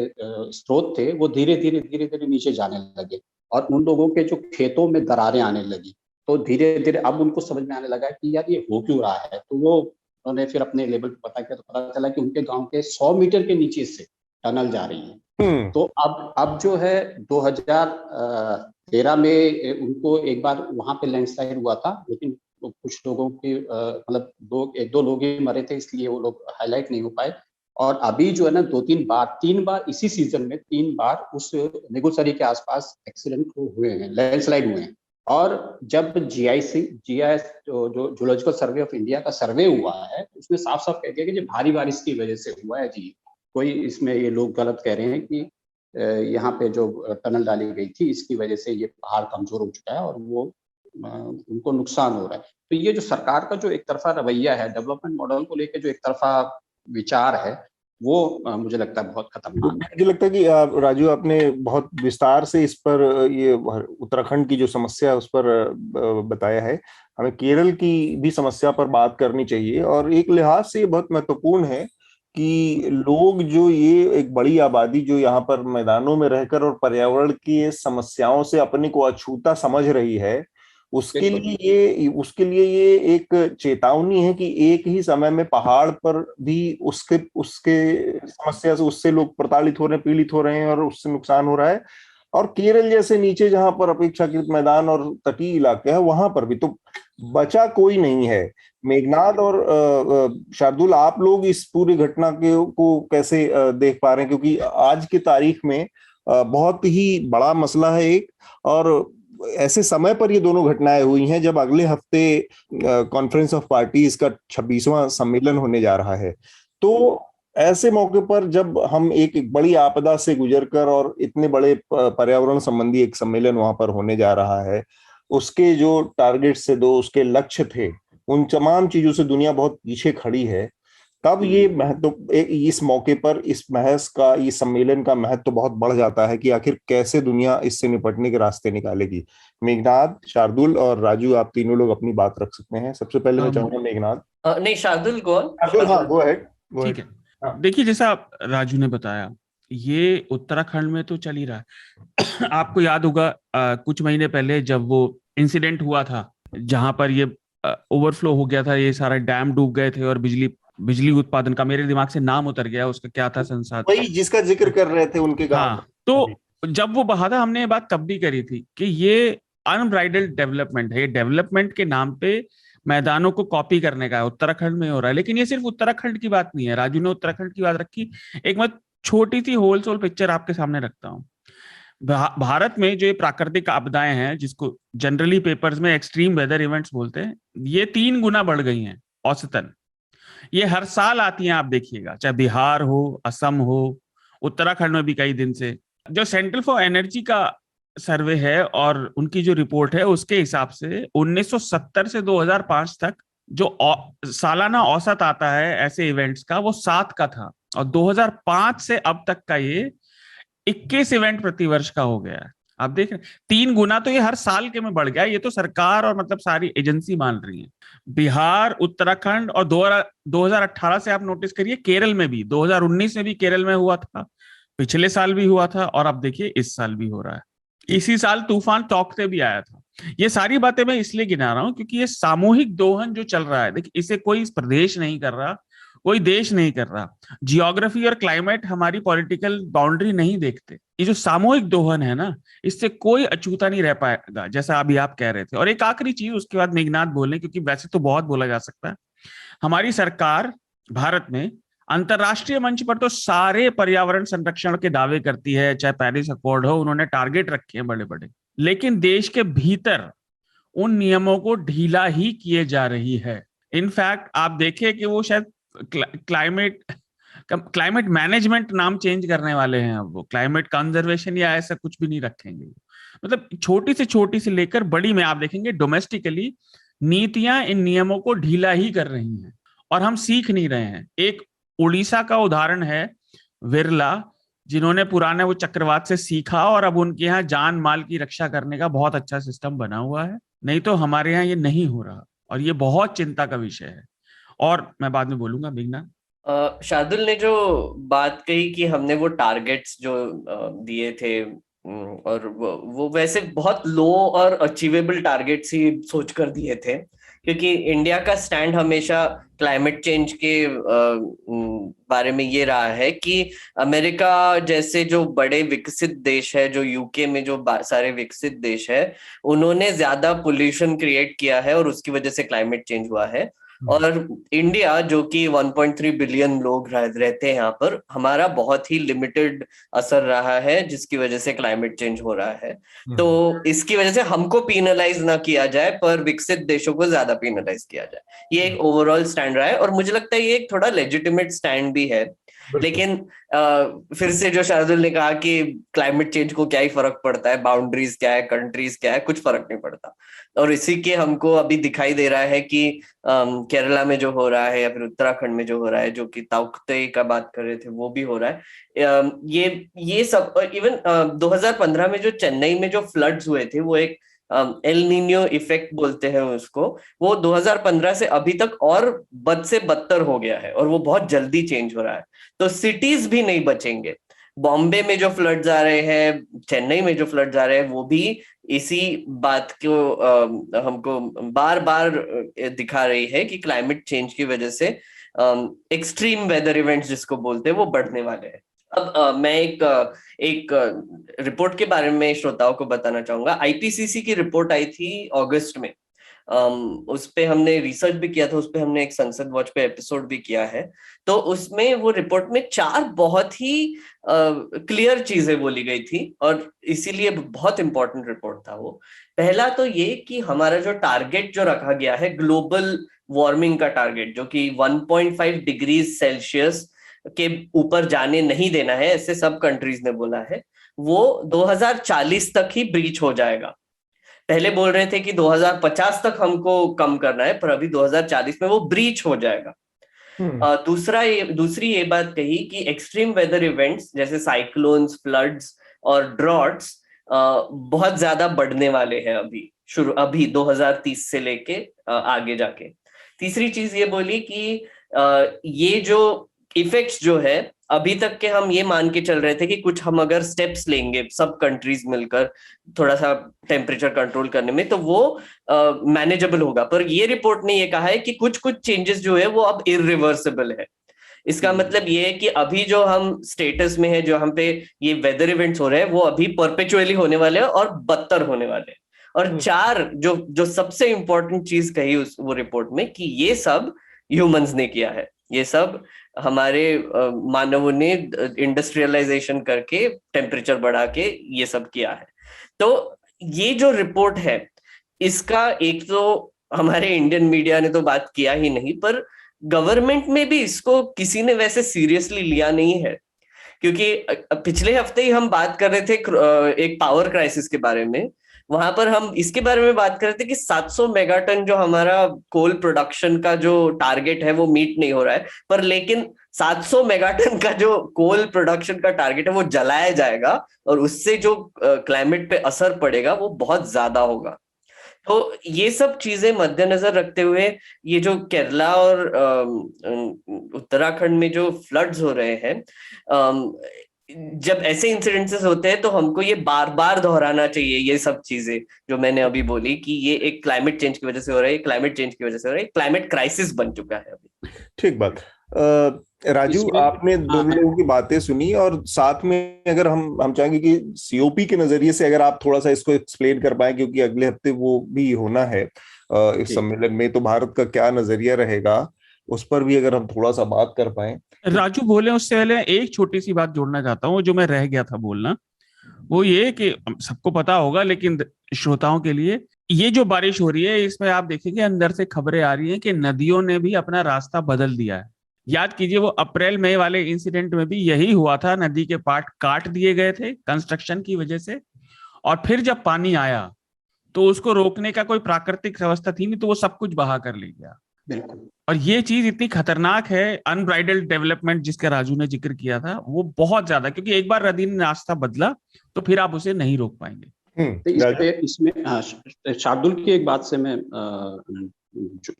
स्रोत थे वो धीरे धीरे नीचे जाने लगे, और उन लोगों के जो खेतों में दरारें आने लगी। तो धीरे धीरे अब उनको समझ में आने लगा कि यार ये हो क्यों रहा है। तो वो उन्होंने फिर अपने लेवल पे पता किया तो पता चला कि उनके गांव के 100 मीटर के नीचे से टनल जा रही है। तो अब जो है 2013 में उनको एक बार वहां पे लैंडस्लाइड हुआ था, लेकिन कुछ लोगों के मतलब एक दो लोग ही मरे थे, इसलिए वो लोग हाईलाइट नहीं हो पाए। और अभी जो है ना 3 बार इसी सीजन में 3 बार उस नेगुसरी के आसपास एक्सीडेंट हुए हैं, लैंडस्लाइड हुए हैं। और जब जीआईस जो जूलॉजिकल सर्वे ऑफ इंडिया का सर्वे हुआ है उसने साफ साफ कह दिया कि जो भारी बारिश की वजह से हुआ है जी। कोई इसमें ये लोग गलत कह रहे हैं कि यहाँ पे जो टनल डाली गई थी इसकी वजह से ये पहाड़ कमजोर हो चुका है और वो उनको नुकसान हो रहा है। तो ये जो सरकार का जो एक तरफा रवैया है, डेवलपमेंट मॉडल को लेकर जो एक तरफा विचार है, वो मुझे लगता है बहुत खतरनाक है। मुझे लगता है कि राजू आपने बहुत विस्तार से इस पर, ये उत्तराखंड की जो समस्या है उस पर बताया है। हमें केरल की भी समस्या पर बात करनी चाहिए, और एक लिहाज से ये बहुत महत्वपूर्ण है कि लोग जो ये एक बड़ी आबादी जो यहाँ पर मैदानों में रहकर और पर्यावरण की समस्याओं से अपने को अछूता समझ रही है, उसके लिए ये एक चेतावनी है कि एक ही समय में पहाड़ पर भी उसके समस्या से उससे लोग प्रताड़ित हो रहे हैं, पीड़ित हो रहे हैं और उससे नुकसान हो रहा है। और केरल जैसे नीचे जहां पर अपेक्षाकृत मैदान और तटीय इलाके हैं वहां पर भी तो बचा कोई नहीं है। मेघनाद और शार्दुल, आप लोग इस पूरी घटना को कैसे देख पा रहे हैं, क्योंकि आज की तारीख में बहुत ही बड़ा मसला है एक, और ऐसे समय पर ये दोनों घटनाएं हुई हैं जब अगले हफ्ते कॉन्फ्रेंस ऑफ पार्टीज का 26वां सम्मेलन होने जा रहा है। तो ऐसे मौके पर जब हम एक बड़ी आपदा से गुजरकर और इतने बड़े पर्यावरण संबंधी एक सम्मेलन वहां पर होने जा रहा है, उसके जो टारगेट से उसके लक्ष्य थे, उन तमाम चीजों से दुनिया बहुत पीछे खड़ी है, तब ये महत्व इस मौके पर इस बहस का, इस सम्मेलन का महत्व बहुत बढ़ जाता है कि आखिर कैसे दुनिया इससे निपटने के रास्ते निकालेगी। मेघनाद, शार्दुल और राजू, आप तीनों लोग अपनी बात रख सकते हैं। सबसे पहले मैं चाहूंगा मेघनाद। नहीं, शार्दुल कौन? हाँ, गो अहेड। ठीक है। देखिए, जैसा राजू ने बताया, ये उत्तराखंड में तो चल ही रहा है। आपको याद होगा कुछ महीने पहले जब वो इंसिडेंट हुआ था जहां पर ये ओवरफ्लो हो गया था, ये सारा डैम डूब गए थे और बिजली उत्पादन का, मेरे दिमाग से नाम उतर गया, उसका क्या था संसाधन, वही जिसका जिक्र कर रहे थे उनके गांव। हाँ, तो जब वो बहा था हमने ये बात तब भी करी थी कि ये अनब्राइडल्ड डेवलपमेंट है। ये डेवलपमेंट के नाम पे मैदानों को कॉपी करने का है, उत्तराखंड में हो रहा है। लेकिन ये सिर्फ उत्तराखंड की बात नहीं है, राजू ने उत्तराखंड की बात रखी। एक मैं छोटी सी होलसेल पिक्चर आपके सामने रखता हूँ। भारत में जो ये प्राकृतिक आपदाएं हैं, जिसको जनरली पेपर्स में एक्सट्रीम वेदर इवेंट्स बोलते हैं, ये 3 गुना बढ़ गई हैं औसतन। ये हर साल आती हैं, आप देखिएगा, चाहे बिहार हो, असम हो, उत्तराखंड में भी कई दिन से। जो सेंट्रल फॉर एनर्जी का सर्वे है और उनकी जो रिपोर्ट है उसके हिसाब से 1970 से 2005 तक जो सालाना औसत आता है ऐसे इवेंट्स का, वो 7 का था, और 2005 से अब तक का ये 21 इवेंट प्रतिवर्ष का हो गया है। आप देख रहे हैं, 3 गुना तो ये हर साल के में बढ़ गया। ये तो सरकार और मतलब सारी एजेंसी मान रही है। बिहार, उत्तराखंड, और 2018 से आप नोटिस करिए केरल में भी, 2019 में भी केरल में हुआ था, पिछले साल भी हुआ था, और अब देखिए इस साल भी हो रहा है। इसी साल तूफान तौकते भी आया था। ये सारी बातें मैं इसलिए गिना रहा हूं क्योंकि ये सामूहिक दोहन जो चल रहा है, देखिए, इसे कोई प्रदेश नहीं कर रहा, कोई देश नहीं कर रहा। जियोग्राफी और क्लाइमेट हमारी पॉलिटिकल बाउंड्री नहीं देखते। ये जो सामूहिक दोहन है ना, इससे कोई अछूता नहीं रह पाएगा, जैसा अभी आप कह रहे थे। और एक आखिरी चीज, उसके बाद मेघनाथ बोलने, क्योंकि वैसे तो बहुत बोला जा सकता है। हमारी सरकार भारत में अंतरराष्ट्रीय मंच पर तो सारे पर्यावरण संरक्षण के दावे करती है, चाहे पेरिस अकॉर्ड हो, उन्होंने टारगेट रखे हैं बड़े बड़े, लेकिन देश के भीतर उन नियमों को ढीला ही किए जा रही है। इनफैक्ट आप देखें कि वो शायद क्लाइमेट मैनेजमेंट नाम चेंज करने वाले हैं, अब वो क्लाइमेट कंजर्वेशन या ऐसा कुछ भी नहीं रखेंगे। मतलब छोटी से लेकर बड़ी में आप देखेंगे डोमेस्टिकली नीतियां इन नियमों को ढीला ही कर रही हैं और हम सीख नहीं रहे हैं। एक उड़ीसा का उदाहरण है, विरला, जिन्होंने पुराने वो चक्रवात से सीखा और अब उनके यहाँ जान माल की रक्षा करने का बहुत अच्छा सिस्टम बना हुआ है। नहीं तो हमारे यहाँ ये नहीं हो रहा और ये बहुत चिंता का विषय है। और मैं बाद में बोलूंगा मेघना। शार्दुल ने जो बात कही कि हमने वो टारगेट्स जो दिए थे और वो वैसे बहुत लो और अचीवेबल टारगेट्स ही सोच कर दिए थे, क्योंकि इंडिया का स्टैंड हमेशा क्लाइमेट चेंज के बारे में ये रहा है कि अमेरिका जैसे जो बड़े विकसित देश है, जो यूके में जो सारे विकसित देश है, उन्होंने ज्यादा पोल्यूशन क्रिएट किया है और उसकी वजह से क्लाइमेट चेंज हुआ है। और इंडिया जो कि 1.3 बिलियन लोग रहते हैं यहाँ पर, हमारा बहुत ही लिमिटेड असर रहा है जिसकी वजह से क्लाइमेट चेंज हो रहा है। तो इसकी वजह से हमको पीनलाइज ना किया जाए पर विकसित देशों को ज्यादा पीनलाइज किया जाए, ये एक ओवरऑल स्टैंड रहा है और मुझे लगता है ये एक थोड़ा लेजिटिमेट स्टैंड भी है। लेकिन फिर से जो शार्दुल ने कहा कि क्लाइमेट चेंज को क्या ही फर्क पड़ता है, बाउंड्रीज क्या है, कंट्रीज क्या है, कुछ फर्क नहीं पड़ता। और इसी के हमको अभी दिखाई दे रहा है कि केरला में जो हो रहा है या फिर उत्तराखंड में जो हो रहा है, जो कि ताउक्ते का बात कर रहे थे, वो भी हो रहा है। ये सब इवन 2015 में जो चेन्नई में जो फ्लड्स हुए थे, वो एक एल नीनियो इफेक्ट बोलते हैं उसको, वो 2015 से अभी तक और बद से बदतर हो गया है और वो बहुत जल्दी चेंज हो रहा है। तो सिटीज भी नहीं बचेंगे। बॉम्बे में जो फ्लड्स आ रहे हैं, चेन्नई में जो फ्लड्स आ रहे हैं, वो भी इसी बात को हमको बार बार दिखा रही है कि क्लाइमेट चेंज की वजह से एक्सट्रीम वेदर इवेंट्स जिसको बोलते हैं वो बढ़ने वाले हैं। अब मैं एक रिपोर्ट के बारे में श्रोताओं को बताना चाहूंगा। आईपीसीसी की रिपोर्ट आई थी अगस्त में, उस पे हमने रिसर्च भी किया था, उस पे हमने एक संसद वॉच पे एपिसोड भी किया है। तो उसमें वो रिपोर्ट में 4 बहुत ही क्लियर चीजें बोली गई थी और इसीलिए बहुत इंपॉर्टेंट रिपोर्ट था वो। पहला तो ये कि हमारा जो टारगेट जो रखा गया है, ग्लोबल वार्मिंग का टारगेट, जो कि 1.5 डिग्री सेल्सियस के ऊपर जाने नहीं देना है, ऐसे सब कंट्रीज ने बोला है, वो 2040 तक ही ब्रीच हो जाएगा। पहले बोल रहे थे कि 2050 तक हमको कम करना है, पर अभी 2040 में वो ब्रीच हो जाएगा। दूसरी ये बात कही कि एक्सट्रीम वेदर इवेंट्स जैसे साइक्लोन्स, फ्लड्स और ड्रॉट्स बहुत ज्यादा बढ़ने वाले हैं अभी 2030 से लेके आगे जाके। तीसरी चीज ये बोली कि ये जो इफेक्ट्स जो है, अभी तक के हम ये मान के चल रहे थे कि कुछ हम अगर स्टेप्स लेंगे सब कंट्रीज मिलकर थोड़ा सा टेम्परेचर कंट्रोल करने में, तो वो मैनेजेबल होगा। पर ये रिपोर्ट ने ये कहा है कि कुछ चेंजेस जो है वो अब इररिवर्सिबल है। इसका मतलब ये है कि अभी जो हम स्टेटस में है, जो हम पे ये वेदर इवेंट्स हो रहे हैं, वो अभी परपेचुअली होने वाले हैं और बदतर होने वाले हैं। और 4 जो सबसे इंपॉर्टेंट चीज कही वो रिपोर्ट में, कि ये सब ह्यूमंस ने किया है, ये सब हमारे मानवों ने इंडस्ट्रियलाइजेशन करके टेम्परेचर बढ़ा के ये सब किया है। तो ये जो रिपोर्ट है, इसका एक तो हमारे इंडियन मीडिया ने तो बात किया ही नहीं, पर गवर्नमेंट में भी इसको किसी ने वैसे सीरियसली लिया नहीं है। क्योंकि पिछले हफ्ते ही हम बात कर रहे थे एक पावर क्राइसिस के बारे में, वहां पर हम इसके बारे में बात कर रहे थे कि 700 मेगाटन जो हमारा कोल प्रोडक्शन का जो टारगेट है वो मीट नहीं हो रहा है, पर लेकिन 700 मेगाटन का जो कोल प्रोडक्शन का टारगेट है वो जलाया जाएगा और उससे जो क्लाइमेट पे असर पड़ेगा वो बहुत ज्यादा होगा। तो ये सब चीजें मद्देनजर रखते हुए ये जो केरला और उत्तराखंड में जो फ्लड्स हो रहे हैं, जब ऐसे इंसिडेंसेस होते हैं तो हमको ये बार बार दोहराना चाहिए, ये सब चीजें जो मैंने अभी बोली कि ये एक क्लाइमेट चेंज की वजह से हो रहा है, क्लाइमेट चेंज की वजह से हो रहा है, क्लाइमेट क्राइसिस बन चुका है अभी। ठीक बात। राजू, आपने दोनों लोगों की बातें सुनी और साथ में अगर हम चाहेंगे कि सीओपी के नजरिए से अगर आप थोड़ा सा इसको एक्सप्लेन कर पाए, क्योंकि अगले हफ्ते वो भी होना है इस सम्मेलन में, तो भारत का क्या नजरिया रहेगा उस पर भी अगर हम थोड़ा सा बात कर पाए। राजू बोले उससे पहले एक छोटी सी बात जोड़ना चाहता हूँ जो मैं रह गया था बोलना। वो ये कि सबको पता होगा, लेकिन श्रोताओं के लिए, ये जो बारिश हो रही है इसमें आप देखेंगे अंदर से खबरें आ रही हैं कि नदियों ने भी अपना रास्ता बदल दिया है। याद कीजिए वो अप्रैल मई वाले इंसिडेंट में भी यही हुआ था, नदी के पाट काट दिए गए थे कंस्ट्रक्शन की वजह से, और फिर जब पानी आया तो उसको रोकने का कोई प्राकृतिक व्यवस्था थी नहीं, तो वो सब कुछ बहा कर ले गया। बिल्कुल। और ये चीज इतनी खतरनाक है, अनब्राइडल्ड डेवलपमेंट जिसका राजू ने जिक्र किया था, वो बहुत ज्यादा, क्योंकि एक बार नदी ने रास्ता बदला तो फिर आप उसे नहीं रोक पाएंगे। तो इसमें शार्दुल की एक बात से मैं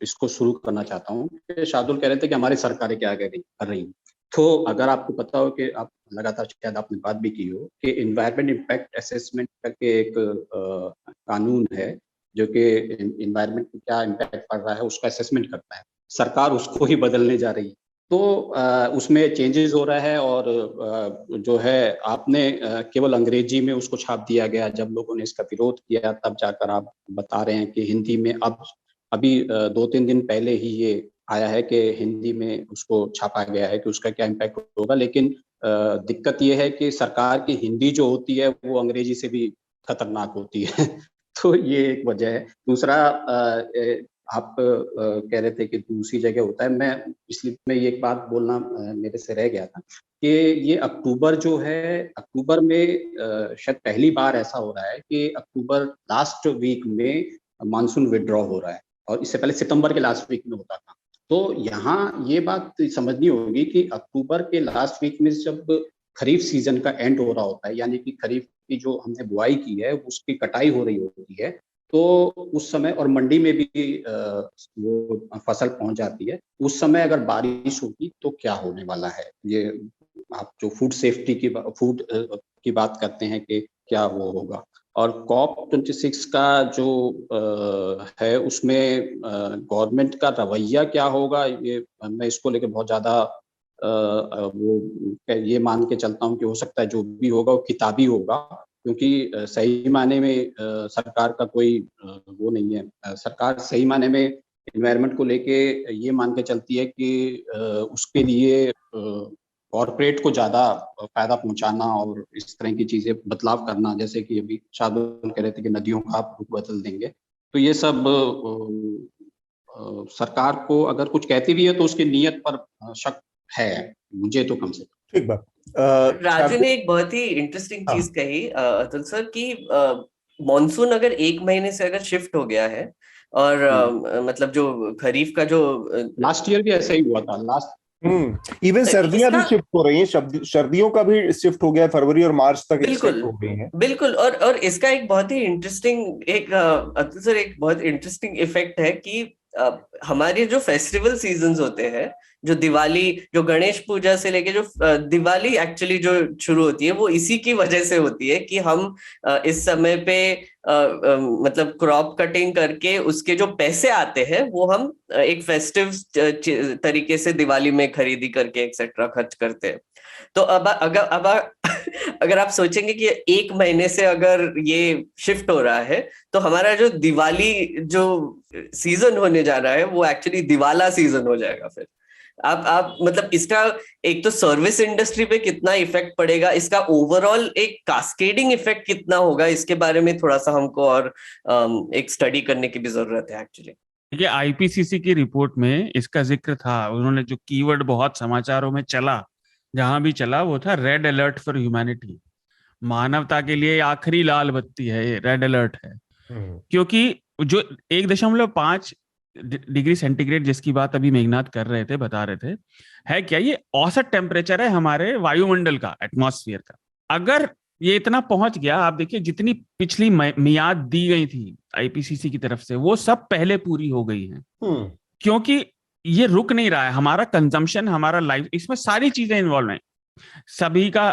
इसको शुरू करना चाहता हूँ कि शार्दुल कह रहे थे कि हमारी सरकारें क्या कर रही हैं। तो अगर आपको पता हो कि आप लगातार शायद आपने बात भी की हो कि इन्वायरमेंट इम्पैक्ट असेसमेंट करके एक कानून है जो कि इन्वायरमेंट पे क्या इम्पैक्ट पड़ रहा है उसका असेसमेंट करता है, सरकार उसको ही बदलने जा रही है। तो उसमें चेंजेस हो रहा है, और जो है आपने केवल अंग्रेजी में उसको छाप दिया गया। जब लोगों ने इसका विरोध किया तब जाकर आप बता रहे हैं कि हिंदी में अभी 2-3 दिन पहले ही ये आया है कि हिंदी में उसको छापा गया है कि उसका क्या इम्पैक्ट होगा। लेकिन दिक्कत ये है कि सरकार की हिंदी जो होती है वो अंग्रेजी से भी खतरनाक होती है। तो ये एक वजह है। दूसरा, आप कह रहे थे कि दूसरी जगह होता है, मैं इसलिए मैं ये एक बात बोलना मेरे से रह गया था कि ये अक्टूबर जो है, अक्टूबर में शायद पहली बार ऐसा हो रहा है कि अक्टूबर लास्ट वीक में मानसून विड्रॉ हो रहा है, और इससे पहले सितंबर के लास्ट वीक में होता था। तो यहाँ ये बात समझनी होगी कि अक्टूबर के लास्ट वीक में जब खरीफ सीजन का एंड हो रहा होता है, यानी कि खरीफ की जो हमने बुआई की है उसकी कटाई हो रही होती है, तो उस समय, और मंडी में भी वो फसल पहुंच जाती है, उस समय अगर बारिश होगी तो क्या होने वाला है। ये आप जो फूड सेफ्टी की बात करते हैं कि क्या वो होगा, और COP26 का जो है उसमें गवर्नमेंट का रवैया क्या होगा, ये मैं इसको लेके बहुत ज्यादा वो ये मान के चलता हूँ कि हो सकता है जो भी होगा वो किताबी होगा, क्योंकि सही मायने में सरकार का कोई वो नहीं है। सरकार सही मायने में एनवायरनमेंट को लेके ये मान के चलती है कि उसके लिए कॉर्पोरेट को ज्यादा फायदा पहुंचाना और इस तरह की चीजें बदलाव करना, जैसे कि अभी शार्दुल कह रहे थे कि नदियों का आप रुख बदल देंगे, तो ये सब सरकार को अगर कुछ कहती भी है तो उसकी नीयत पर शक है, मुझे तो कम से कम। ठीक बात। राजू ने एक बहुत ही इंटरेस्टिंग चीज कही अतुल सर की, मॉनसून अगर 1 महीने से अगर शिफ्ट हो गया है, और मतलब जो खरीफ का जो लास्ट ईयर भी ऐसा ही हुआ था। इवन सर्दियां भी शिफ्ट हो रही हैं, सर्दियों का भी शिफ्ट हो गया, फरवरी और मार्च तक बिल्कुल हो गई हैं। बिल्कुल। और इसका एक बहुत ही इंटरेस्टिंग अतुल सर एक बहुत इंटरेस्टिंग इफेक्ट है कि हमारे जो फेस्टिवल सीजन्स होते हैं, जो दिवाली, जो गणेश पूजा से लेके जो दिवाली एक्चुअली जो शुरू होती है, वो इसी की वजह से होती है कि हम इस समय पे मतलब क्रॉप कटिंग करके उसके जो पैसे आते हैं वो हम एक फेस्टिव तरीके से दिवाली में खरीदी करके एक्सेट्रा खर्च करते हैं। तो अगर आप सोचेंगे कि 1 महीने से अगर ये शिफ्ट हो रहा है, तो हमारा जो दिवाली जो सीजन होने जा रहा है वो एक्चुअली दिवाला सीजन हो जाएगा। फिर आप मतलब इसका एक तो सर्विस इंडस्ट्री पे कितना इफेक्ट पड़ेगा, इसका ओवरऑल एक कास्केडिंग इफेक्ट कितना होगा, इसके बारे में थोड़ा सा हमको और एक स्टडी करने की भी जरूरत है एक्चुअली। देखिए, आईपीसीसी की रिपोर्ट में इसका जिक्र था। उन्होंने जो कीवर्ड बहुत समाचारों में चला, जहां भी चला, वो था रेड अलर्ट फॉर ह्यूमैनिटी। मानवता के लिए आखिरी लाल बत्ती है, ये रेड अलर्ट है। क्योंकि जो 1.5 डिग्री सेंटीग्रेड जिसकी बात अभी मेघनाथ कर रहे थे, बता रहे थे, है क्या, ये औसत टेम्परेचर है हमारे वायुमंडल का, एटमॉस्फेयर का। अगर ये इतना पहुंच गया, आप देखिए जितनी पिछली मियाद दी गई थी आईपीसीसी की तरफ से, वो सब पहले पूरी हो गई हैं। क्योंकि ये रुक नहीं रहा है, हमारा कंजम्पशन, हमारा लाइफ, इसमें सारी चीजें इन्वॉल्व हैं। सभी का,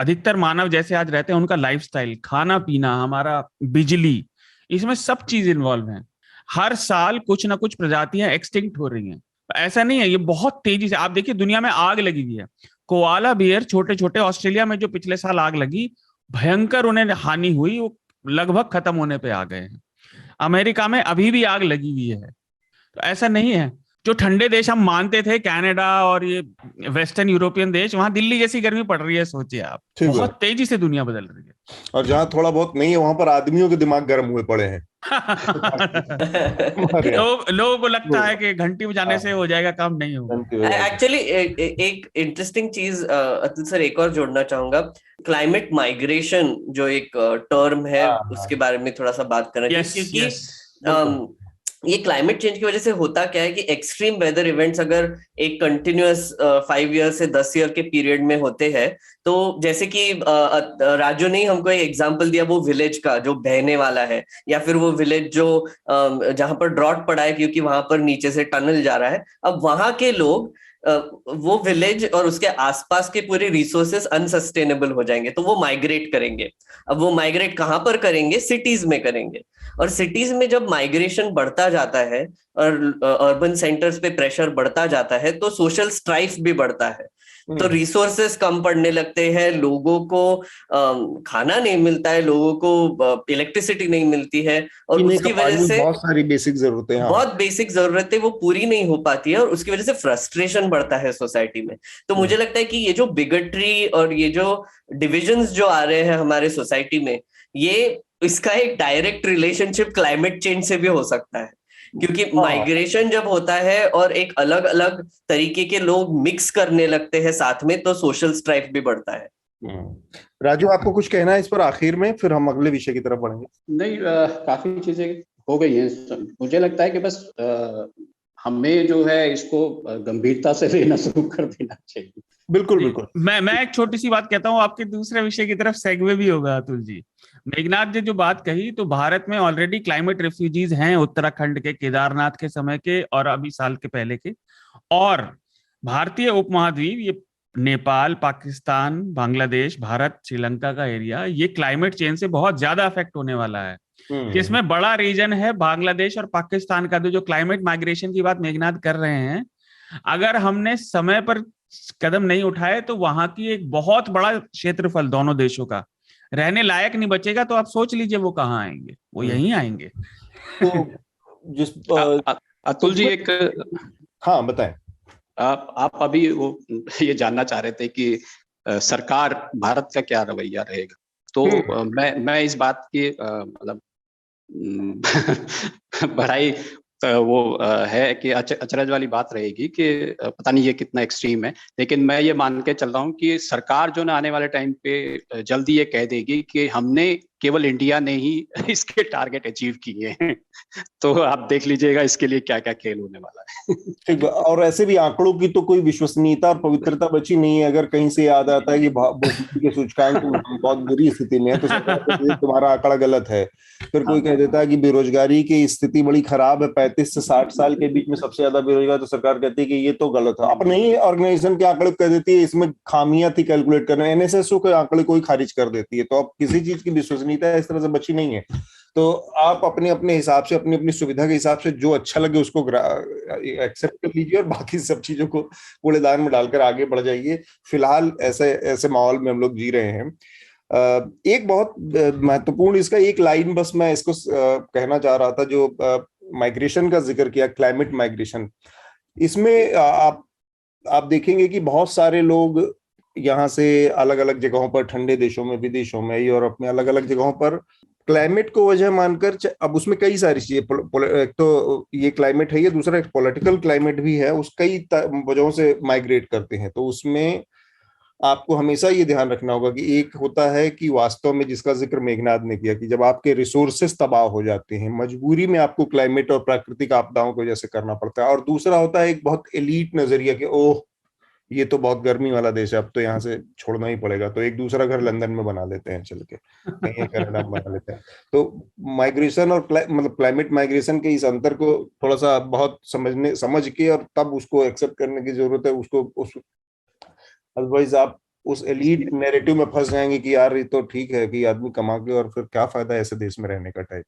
अधिकतर मानव जैसे आज रहते हैं उनका लाइफस्टाइल, खाना पीना, हमारा बिजली, इसमें सब चीज इन्वॉल्व है। हर साल कुछ ना कुछ प्रजातियां एक्सटिंक्ट हो रही हैं। ऐसा नहीं है, ये बहुत तेजी से, आप देखिए दुनिया में आग लगी हुई है। कोआला बियर छोटे छोटे, ऑस्ट्रेलिया में जो पिछले साल आग लगी, भयंकर उन्हें हानि हुई, वो लगभग खत्म होने पे आ गए हैं। अमेरिका में अभी भी आग लगी हुई है। तो ऐसा नहीं है, जो ठंडे देश हम मानते थे, कनाडा और ये वेस्टर्न यूरोपियन देश, वहां दिल्ली जैसी गर्मी पड़ रही है। सोचिए आप, बहुत तेजी से दुनिया बदल रही है। और जहाँ थोड़ा बहुत नहीं है वहां पर आदमियों के दिमाग गर्म हुए पड़े हैं। लोगों को लगता है कि घंटी बजाने से हो जाएगा काम, नहीं होगा। एक्चुअली एक इंटरेस्टिंग चीज अतुल सर एक और जोड़ना चाहूंगा, क्लाइमेट माइग्रेशन जो एक टर्म है उसके बारे में थोड़ा सा बात करना चाहिए, क्योंकि ये क्लाइमेट चेंज की वजह से होता क्या है कि एक्सट्रीम वेदर इवेंट्स अगर एक कंटिन्यूअस 5 ईयर से 10 ईयर के पीरियड में होते हैं, तो जैसे कि राजू ने हमको एक एग्जांपल दिया वो विलेज का जो बहने वाला है, या फिर वो विलेज जो जहां पर ड्रॉट पड़ा है क्योंकि वहां पर नीचे से टनल जा रहा है। अब वहां के लोग वो विलेज और उसके आसपास के पूरे रिसोर्सेस अनसस्टेनेबल हो जाएंगे, तो वो माइग्रेट करेंगे। अब वो माइग्रेट कहाँ पर करेंगे? सिटीज में करेंगे। और सिटीज में जब माइग्रेशन बढ़ता जाता है और अर्बन सेंटर्स पे प्रेशर बढ़ता जाता है, तो सोशल स्ट्राइफ भी बढ़ता है। तो रिसोर्सेस कम पड़ने लगते हैं, लोगों को खाना नहीं मिलता है, लोगों को इलेक्ट्रिसिटी नहीं मिलती है, और उसकी वजह से बहुत सारी बेसिक जरूरतें, बहुत बेसिक जरूरतें वो पूरी नहीं हो पाती है, और उसकी वजह से फ्रस्ट्रेशन बढ़ता है सोसाइटी में। तो मुझे लगता है कि ये जो बिगटरी और ये जो डिविजन्स जो आ रहे हैं हमारे सोसाइटी में, ये इसका एक डायरेक्ट रिलेशनशिप क्लाइमेट चेंज से भी हो सकता है, क्योंकि माइग्रेशन जब होता है और एक अलग अलग तरीके के लोग मिक्स करने लगते हैं साथ में, तो सोशल स्ट्राइफ भी बढ़ता है। राजू, आपको कुछ कहना है इस पर आखिर में, फिर हम अगले विषय की तरफ बढ़ेंगे? नहीं, काफी चीजें हो गई हैं। मुझे लगता है कि बस हमें जो है इसको गंभीरता से लेना शुरू कर देना चाहिए। बिल्कुल बिल्कुल। मैं एक छोटी सी बात कहता हूँ, आपके दूसरे विषय की तरफ सेगवे भी होगा अतुल जी। मेघनाथ जी जो बात कही, तो भारत में ऑलरेडी क्लाइमेट रेफ्यूजीज हैं, उत्तराखंड के, केदारनाथ के समय के और अभी साल के पहले के। और भारतीय उपमहाद्वीप, ये नेपाल, पाकिस्तान, बांग्लादेश, भारत, श्रीलंका का एरिया, ये क्लाइमेट चेंज से बहुत ज्यादा अफेक्ट होने वाला है। जिसमें बड़ा रीजन है बांग्लादेश और पाकिस्तान का। जो क्लाइमेट माइग्रेशन की बात मेघनाथ कर रहे हैं, अगर हमने समय पर कदम नहीं उठाए तो वहां की एक बहुत बड़ा क्षेत्रफल दोनों देशों का रहने लायक नहीं बचेगा। तो आप सोच लीजिए वो कहाँ आएंगे, वो यहीं आएंगे। तो जिस अतुल जी एक, हाँ बताएं। आप अभी वो ये जानना चाह रहे थे कि सरकार भारत का क्या रवैया रहेगा। तो मैं इस बात की मतलब बढ़ाई वो है कि अचरज वाली बात रहेगी कि पता नहीं ये कितना एक्सट्रीम है, लेकिन मैं ये मान के चल रहा हूँ कि सरकार जो ना आने वाले टाइम पे जल्दी ये कह देगी कि हमने केवल इंडिया ने ही इसके टारगेट अचीव किए हैं। तो आप देख लीजिएगा इसके लिए क्या क्या खेल होने वाला है। ठीक, और ऐसे भी आंकड़ों की तो कोई विश्वसनीयता और पवित्रता बची नहीं है। अगर कहीं से याद आता है कि के सूचकांक बहुत बुरी स्थिति में है, तो तुम्हारा आंकड़ा गलत है। फिर कोई कह देता है कि बेरोजगारी की स्थिति बड़ी खराब है, 35 से 60 साल के बीच में सबसे ज्यादा बेरोजगार, तो सरकार कहती है कि ये तो गलत है। अपने ही ऑर्गेनाइजेशन के आंकड़े कह देती है इसमें खामियां थी कैलकुलेट करने, एनएसएसओ के आंकड़े कोई खारिज कर देती है। तो अब किसी चीज की विश्वसनीयता इस तरह से बची नहीं है। तो आप अपने अपने हिसाब से, अपनी अपनी सुविधा के हिसाब से जो अच्छा लगे उसको एक्सेप्ट कर लीजिए, और बाकी सब चीजों को कूड़ेदान में डालकर आगे बढ़ जाइए। फिलहाल ऐसे माहौल में हम लोग जी रहे हैं। एक बहुत महत्वपूर्ण इसका एक लाइन बस मैं इसको कहना चाह रहा था, जो माइग्रेशन का जिक्र किया, क्लाइमेट माइग्रेशन। इसमें आप देखेंगे कि बहुत सारे लोग यहाँ से अलग अलग जगहों पर, ठंडे देशों में, विदेशों में, यूरोप में, अलग अलग जगहों पर क्लाइमेट को वजह मानकर, अब उसमें कई सारी चीजें, एक तो ये क्लाइमेट है, ये दूसरा एक पॉलिटिकल क्लाइमेट भी है, उस कई वजहों से माइग्रेट करते हैं। तो उसमें आपको हमेशा ये ध्यान रखना होगा कि एक होता है कि वास्तव में, जिसका जिक्र मेघनाथ ने किया, कि जब आपके रिसोर्सेस तबाह हो जाते हैं, मजबूरी में आपको क्लाइमेट और प्राकृतिक आपदाओं की वजह से करना पड़ता है। और दूसरा होता है एक बहुत एलीट नजरिया कि ओह ये तो बहुत गर्मी वाला देश है, अब तो यहाँ से छोड़ना ही पड़ेगा, तो एक दूसरा घर लंदन में बना लेते हैं, चल के कहीं कनाडा में बना लेते हैं। तो माइग्रेशन और मतलब क्लाइमेट माइग्रेशन के इस अंतर को थोड़ा सा बहुत समझ के और तब उसको एक्सेप्ट करने की जरूरत है। अदरवाइज आप उस एलीट नैरेटिव में फंस जाएंगे कि यार ये तो ठीक है कि आदमी कमा के, और फिर क्या फायदा ऐसे देश में रहने का टाइप।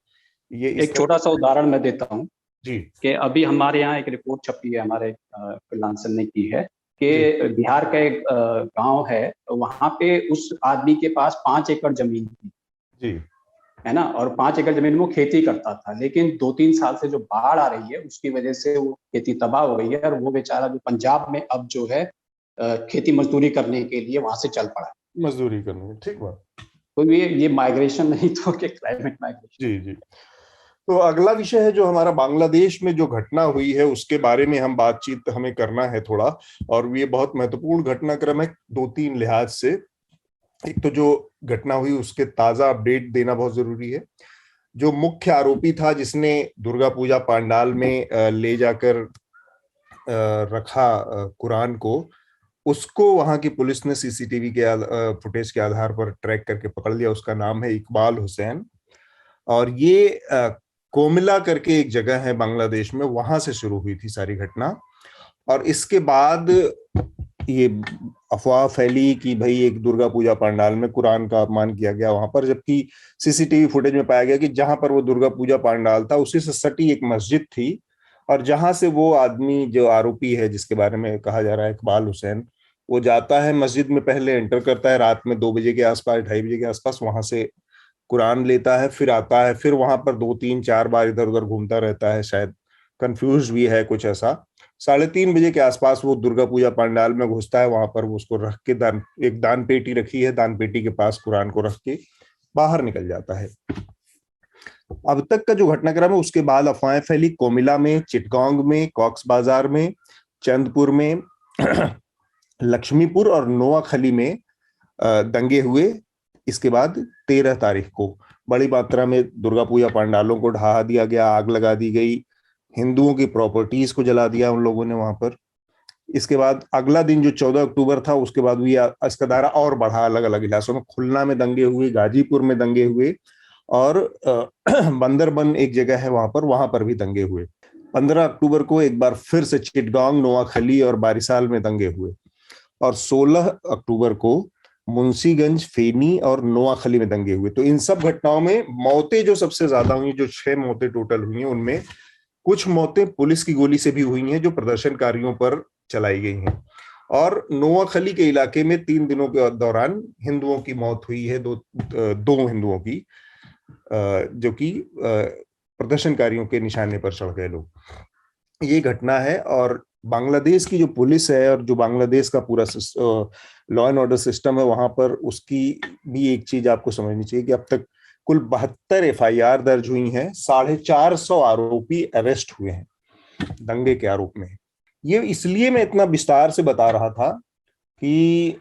ये एक छोटा सा उदाहरण मैं देता हूँ जी, कि अभी हमारे यहाँ एक रिपोर्ट छपी है, हमारे फ्रीलांसर ने की है, कि बिहार का एक गांव है, वहां पे उस आदमी के पास 5 एकड़ जमीन थी जी, है ना, और 5 एकड़ जमीन में वो खेती करता था। लेकिन 2-3 साल से जो बाढ़ आ रही है उसकी वजह से वो खेती तबाह हो गई है, और वो बेचारा जो पंजाब में अब जो है खेती मजदूरी करने के लिए वहां से चल पड़ा है। मजदूरी करने, ठीक बात। तो ये माइग्रेशन नहीं तो कि क्लाइमेट माइग्रेशन। जी जी। तो अगला विषय है जो हमारा बांग्लादेश में जो घटना हुई है उसके बारे में हम बातचीत हमें करना है थोड़ा, और ये बहुत महत्वपूर्ण घटनाक्रम है 2-3 लिहाज से। एक तो जो घटना हुई उसके ताजा अपडेट देना बहुत जरूरी है। जो मुख्य आरोपी था जिसने दुर्गा पूजा पंडाल में ले जाकर रखा कुरान को, उसको वहां की पुलिस ने सीसीटीवी के फुटेज के आधार पर ट्रैक करके पकड़ लिया। उसका नाम है इकबाल हुसैन, और ये कोमिला करके एक जगह है बांग्लादेश में, वहां से शुरू हुई थी सारी घटना। और इसके बाद ये अफवाह फैली कि भाई एक दुर्गा पूजा पंडाल में कुरान का अपमान किया गया वहां पर, जबकि सीसीटीवी फुटेज में पाया गया कि जहां पर वो दुर्गा पूजा पंडाल था उसी से सटी एक मस्जिद थी, और जहां से वो आदमी जो आरोपी है जिसके बारे में कहा जा रहा है इकबाल हुसैन, वो जाता है मस्जिद में, पहले एंटर करता है रात में 2 बजे के आसपास, 2:30 बजे के आसपास, वहां से कुरान लेता है, फिर आता है, फिर वहां पर 2-3-4 बार इधर उधर घूमता रहता है, शायद कंफ्यूज भी है कुछ ऐसा। 3:30 बजे के आसपास वो दुर्गा पूजा पंडाल में घुसता है, वहां पर वो उसको रख के एक दान पेटी रखी है, दान पेटी के पास कुरान को रख के बाहर निकल जाता है। अब तक का जो घटनाक्रम है, उसके बाद अफवाहें फैली कोमिला में, चिटगांग में, कॉक्स बाजार में, चंदपुर में, लक्ष्मीपुर और नोआखली में दंगे हुए। इसके बाद 13 तारीख को बड़ी मात्रा में दुर्गा पूजा पंडालों को ढहा दिया गया, आग लगा दी गई, हिंदुओं की प्रॉपर्टीज को जला दिया उन लोगों ने वहां पर। इसके बाद अगला दिन जो 14 अक्टूबर था, उसके बाद भी इसका दायरा और बढ़ा, अलग अलग इलाकों में, खुलना में दंगे हुए, गाजीपुर में दंगे हुए, और बंदरबन एक जगह है वहां पर भी दंगे हुए। 15 अक्टूबर को एक बार फिर से चिटगांग, नोआखली और बारिसाल में दंगे हुए, और 16 अक्टूबर को मुंशीगंज, फेनी और नोआखली में दंगे हुए। तो इन सब घटनाओं में मौतें जो सबसे ज्यादा हुई, जो 6 मौतें टोटल हुई हैं, उनमें कुछ मौतें पुलिस की गोली से भी हुई हैं जो प्रदर्शनकारियों पर चलाई गई हैं। और नोआखली के इलाके में 3 दिनों के दौरान हिंदुओं की मौत हुई है, दो हिंदुओं की, जो कि प्रदर्शनकारियों के निशाने पर चढ़ गए लोग। ये घटना है। और बांग्लादेश की जो पुलिस है और जो बांग्लादेश का पूरा लॉ एंड ऑर्डर सिस्टम है, वहां पर उसकी भी एक चीज आपको समझनी चाहिए कि अब तक कुल 72 FIR दर्ज हुई हैं, 450 आरोपी अरेस्ट हुए हैं दंगे के आरोप में। ये इसलिए मैं इतना विस्तार से बता रहा था कि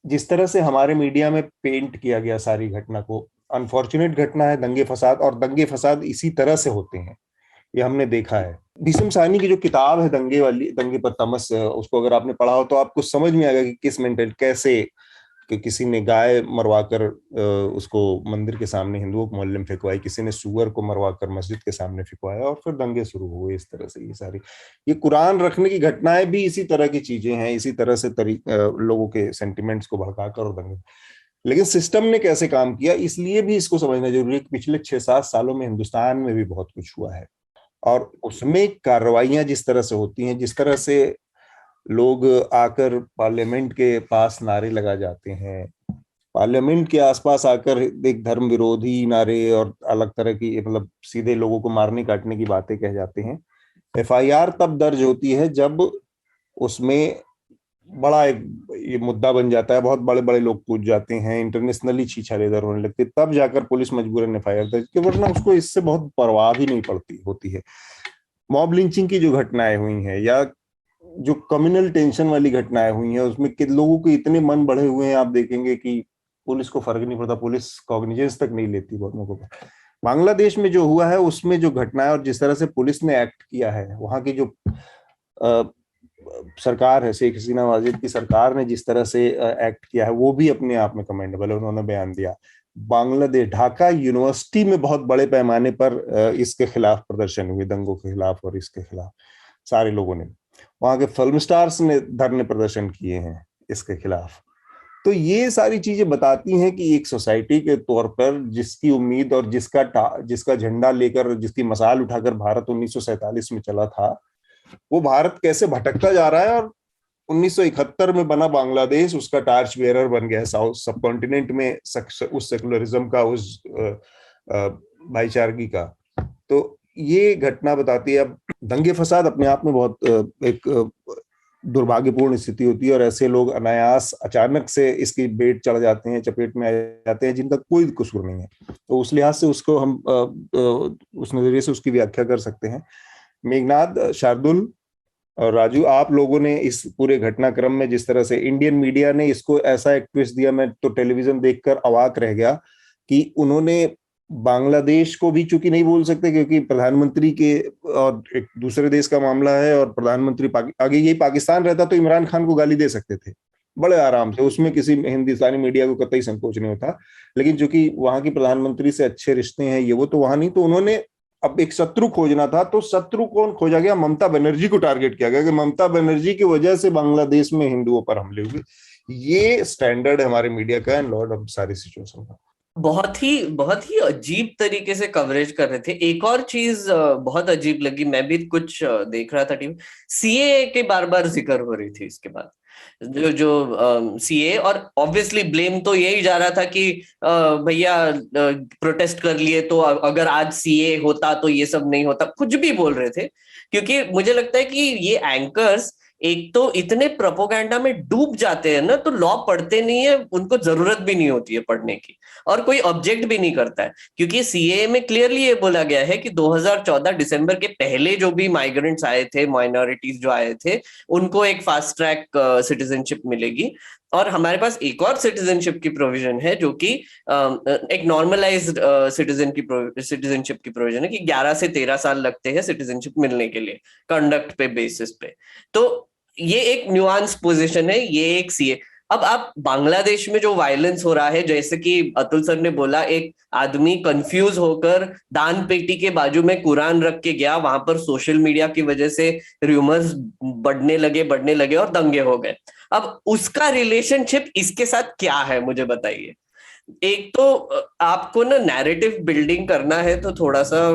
जिस तरह से हमारे मीडिया में पेंट किया गया सारी घटना को, अनफॉर्चुनेट घटना है दंगे फसाद, और दंगे फसाद इसी तरह से होते हैं, ये हमने देखा है। भीष्म साहनी की जो किताब है दंगे वाली, दंगे पर तमस, उसको अगर आपने पढ़ा हो तो आपको समझ में आएगा कि किस मेंटल, कैसे कि किसी ने गाय मरवाकर उसको मंदिर के सामने हिंदुओं के मोहल्ले में फेंकवाई, किसी ने सूअर को मरवाकर मस्जिद के सामने फेंकवाया, और फिर दंगे शुरू हुए इस तरह से। ये सारी ये कुरान रखने की घटनाएं भी इसी तरह की चीजें हैं, इसी तरह से लोगों के सेंटिमेंट्स को भड़काकर और दंगे। लेकिन सिस्टम ने कैसे काम किया, इसलिए भी इसको समझना जरूरी है कि पिछले 6-7 सालों में हिंदुस्तान में भी बहुत कुछ हुआ है, और उसमें कार्रवाइयां जिस तरह से होती हैं, जिस तरह से लोग आकर पार्लियामेंट के पास नारे लगा जाते हैं, पार्लियामेंट के आसपास आकर एक धर्म विरोधी नारे और अलग तरह की, मतलब सीधे लोगों को मारने काटने की बातें कह जाते हैं। FIR तब दर्ज होती है जब उसमें बड़ा एक ये मुद्दा बन जाता है, बहुत बड़े बड़े लोग कूद जाते हैं, इंटरनेशनली छीछालेदर होने लगते, तब जाकर पुलिस मजबूरन FIR दर्ज की, वरना उसको इससे बहुत परवाह भी नहीं पड़ती होती है। मॉब लिंचिंग की जो घटनाएं हुई हैं या जो कम्युनल टेंशन वाली घटनाएं हुई हैं, उसमें कि लोगों के इतने मन बढ़े हुए हैं, आप देखेंगे कि पुलिस को फर्क नहीं पड़ता, पुलिस कॉग्निजेंस तक नहीं लेती बहुत लोगों को। बांग्लादेश में जो हुआ है उसमें जो घटनाएं और जिस तरह से पुलिस ने एक्ट किया है, वहां की जो सरकार है, शेख हसीना वाजिद की सरकार ने जिस तरह से एक्ट किया है, वो भी अपने आप में कमेंडेबल है। उन्होंने बयान दिया, बांग्लादेश ढाका यूनिवर्सिटी में बहुत बड़े पैमाने पर इसके खिलाफ प्रदर्शन हुए, दंगों के खिलाफ और इसके खिलाफ सारे लोगों ने, वहां के फिल्म स्टार्स ने धरने प्रदर्शन किए हैं इसके खिलाफ। तो ये सारी चीजें बताती हैं कि एक सोसाइटी के तौर पर जिसकी उम्मीद और जिसका झंडा लेकर, जिसकी मसाल उठाकर भारत 1947 में चला था, वो भारत कैसे भटकता जा रहा है, और 1971 में बना बांग्लादेश उसका टार्च बेयरर बन गया है साउथ सब कॉन्टिनेंट में, उस सेकुलरिज्म का, उस भाईचारगी का। तो ये घटना बताती है। अब दंगे फसाद अपने आप में बहुत एक दुर्भाग्यपूर्ण स्थिति होती है और ऐसे लोग अनायास अचानक से इसकी बेट चढ़ जाते हैं, चपेट में आ जाते हैं, जिनका कोई कसूर नहीं है। तो उस लिहाज से उसको हम उस नजरिए से उसकी व्याख्या कर सकते हैं। मेघनाद, शार्दुल और राजू, आप लोगों ने इस पूरे घटनाक्रम में जिस तरह से इंडियन मीडिया ने इसको ऐसा एक ट्विस्ट दिया, मैं तो टेलीविजन देखकर अवाक रह गया कि उन्होंने बांग्लादेश को भी चूंकि नहीं बोल सकते क्योंकि प्रधानमंत्री के और एक दूसरे देश का मामला है और प्रधानमंत्री आगे यही पाकिस्तान रहता तो इमरान खान को गाली दे सकते थे बड़े आराम से, उसमें किसी हिंदुस्तानी मीडिया को कतई संकोच नहीं होता। लेकिन चूंकि वहां की प्रधानमंत्री से अच्छे रिश्ते हैं ये वो, तो वहां नहीं, तो उन्होंने अब एक शत्रु खोजना था। तो शत्रु कौन खोजा गया? ममता बनर्जी को टारगेट किया गया कि ममता बनर्जी की वजह से बांग्लादेश में हिंदुओं पर हमले हुए। ये स्टैंडर्ड हमारे मीडिया का एंड लॉर्ड, अब सारी सिचुएशन का बहुत ही अजीब तरीके से कवरेज कर रहे थे। एक और चीज बहुत अजीब लगी, मैं भी कुछ देख रहा था टीवी, सीएए के बार बार जिक्र हो रही थी इसके बाद, जो सीए, और ऑब्वियसली ब्लेम तो यही जा रहा था कि भैया प्रोटेस्ट कर लिए तो अगर आज सीए होता तो ये सब नहीं होता, कुछ भी बोल रहे थे। क्योंकि मुझे लगता है कि ये एंकर्स एक तो इतने प्रोपोगंडा में डूब जाते हैं ना, तो लॉ पढ़ते नहीं है, उनको जरूरत भी नहीं होती है पढ़ने की, और कोई ऑब्जेक्ट भी नहीं करता है। क्योंकि सीए में क्लियरली ये बोला गया है कि 2014 दिसंबर के पहले जो भी माइग्रेंट्स आए थे, माइनॉरिटीज जो आए थे, उनको एक फास्ट ट्रैक सिटीजनशिप मिलेगी। और हमारे पास एक और सिटीजनशिप की प्रोविजन है जो कि एक नॉर्मलाइज्ड सिटीजनशिप की प्रोविजन है कि 11 से 13 साल लगते हैं सिटीजनशिप मिलने के लिए, कंडक्ट पे बेसिस पे। तो ये एक न्यूआंस पोजीशन है, ये एक सीए। अब आप बांग्लादेश में जो वायलेंस हो रहा है, जैसे कि अतुल सर ने बोला, एक आदमी कंफ्यूज होकर दान पेटी के बाजू में कुरान रख के गया, वहां पर सोशल मीडिया की वजह से र्यूमर्स बढ़ने लगे और दंगे हो गए। अब उसका रिलेशनशिप इसके साथ क्या है, मुझे बताइए। एक तो आपको ना नैरेटिव बिल्डिंग करना है, तो थोड़ा सा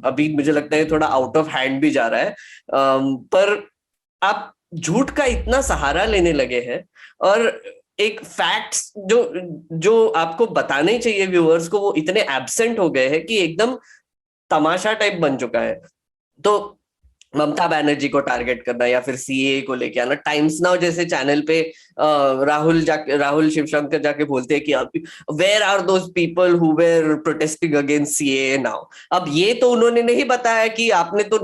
अभी मुझे लगता है थोड़ा आउट ऑफ हैंड भी जा रहा है, पर आप झूठ का इतना सहारा लेने लगे हैं, और एक फैक्ट्स जो आपको बताने चाहिए व्यूअर्स को, वो इतने एब्सेंट हो गए हैं कि एकदम तमाशा टाइप बन चुका है। तो ममता बनर्जी को टारगेट करना या फिर सीए को लेके आना, टाइम्स नाउ जैसे चैनल पे राहुल शिवशंकर जाके बोलते हैं कि where are those people who were protesting against CAA now. अब ये तो उन्होंने नहीं बताया कि आपने तो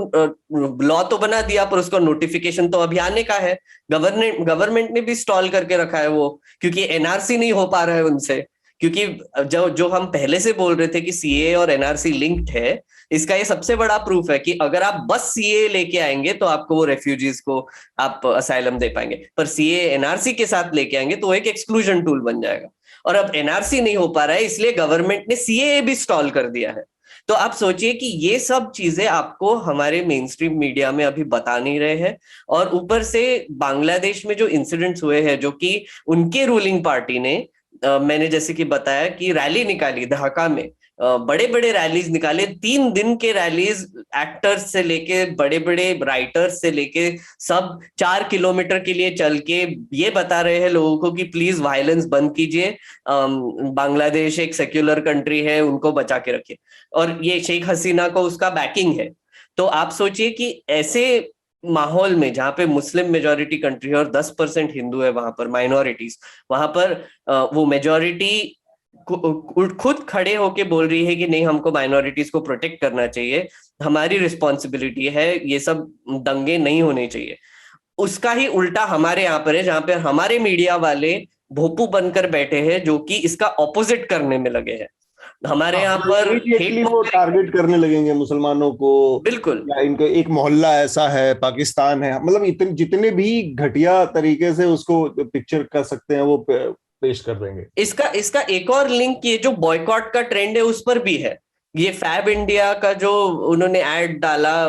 लॉ तो बना दिया, पर उसका नोटिफिकेशन तो अभी आने का है। गवर्नमेंट ने भी स्टॉल करके रखा है वो, क्योंकि एनआरसी नहीं हो पा रहा है उनसे। क्योंकि जो हम पहले से बोल रहे थे कि सीए और एनआरसी लिंक्ड है, इसका ये सबसे बड़ा प्रूफ है कि अगर आप बस सीए लेके आएंगे तो आपको वो रेफ्यूजीज को आप असाइलम दे पाएंगे, पर सीए एनआरसी के साथ लेके आएंगे तो एक एक्सक्लूजन टूल बन जाएगा। और अब एनआरसी नहीं हो पा रहा है, इसलिए गवर्नमेंट ने सीए भी स्टॉल कर दिया है। तो आप सोचिए कि ये सब चीजें आपको हमारे मेन स्ट्रीम मीडिया में अभी बता नहीं रहे हैं। और ऊपर से बांग्लादेश में जो इंसिडेंट्स हुए हैं, जो कि उनके रूलिंग पार्टी ने, मैंने जैसे कि बताया कि रैली निकाली ढाका में, बड़े बड़े रैलीज निकाले, 3 दिन के रैलीज, एक्टर्स से लेके बड़े बड़े राइटर्स से लेके सब 4 किलोमीटर के लिए चल के ये बता रहे हैं लोगों को कि प्लीज वायलेंस बंद कीजिए, बांग्लादेश एक सेक्युलर कंट्री है, उनको बचा के रखिए। और ये शेख हसीना को उसका बैकिंग है। तो आप सोचिए कि ऐसे माहौल में, जहां पे मुस्लिम मेजॉरिटी कंट्री है और 10% हिंदू है, वहां पर माइनॉरिटीज, वहां पर वो मेजॉरिटी खुद खड़े होके बोल रही है कि नहीं, हमको माइनॉरिटीज को प्रोटेक्ट करना चाहिए, हमारी रिस्पॉन्सिबिलिटी है, ये सब दंगे नहीं होने चाहिए। उसका ही उल्टा हमारे यहाँ पर है, जहां पर हमारे मीडिया वाले भोपू बनकर बैठे हैं, जो कि इसका ऑपोजिट करने में लगे हैं। हमारे यहाँ पर वो टारगेट करने लगेंगे मुसलमानों को, बिल्कुल, या इनको एक मोहल्ला ऐसा है, पाकिस्तान है, मतलब जितने भी घटिया तरीके से उसको पिक्चर कर सकते हैं वो पेश कर देंगे। इसका एक और लिंक ये जो बॉयकॉट का ट्रेंड है उस पर भी है। ये फैब इंडिया का जो उन्होंने ऐड डाला,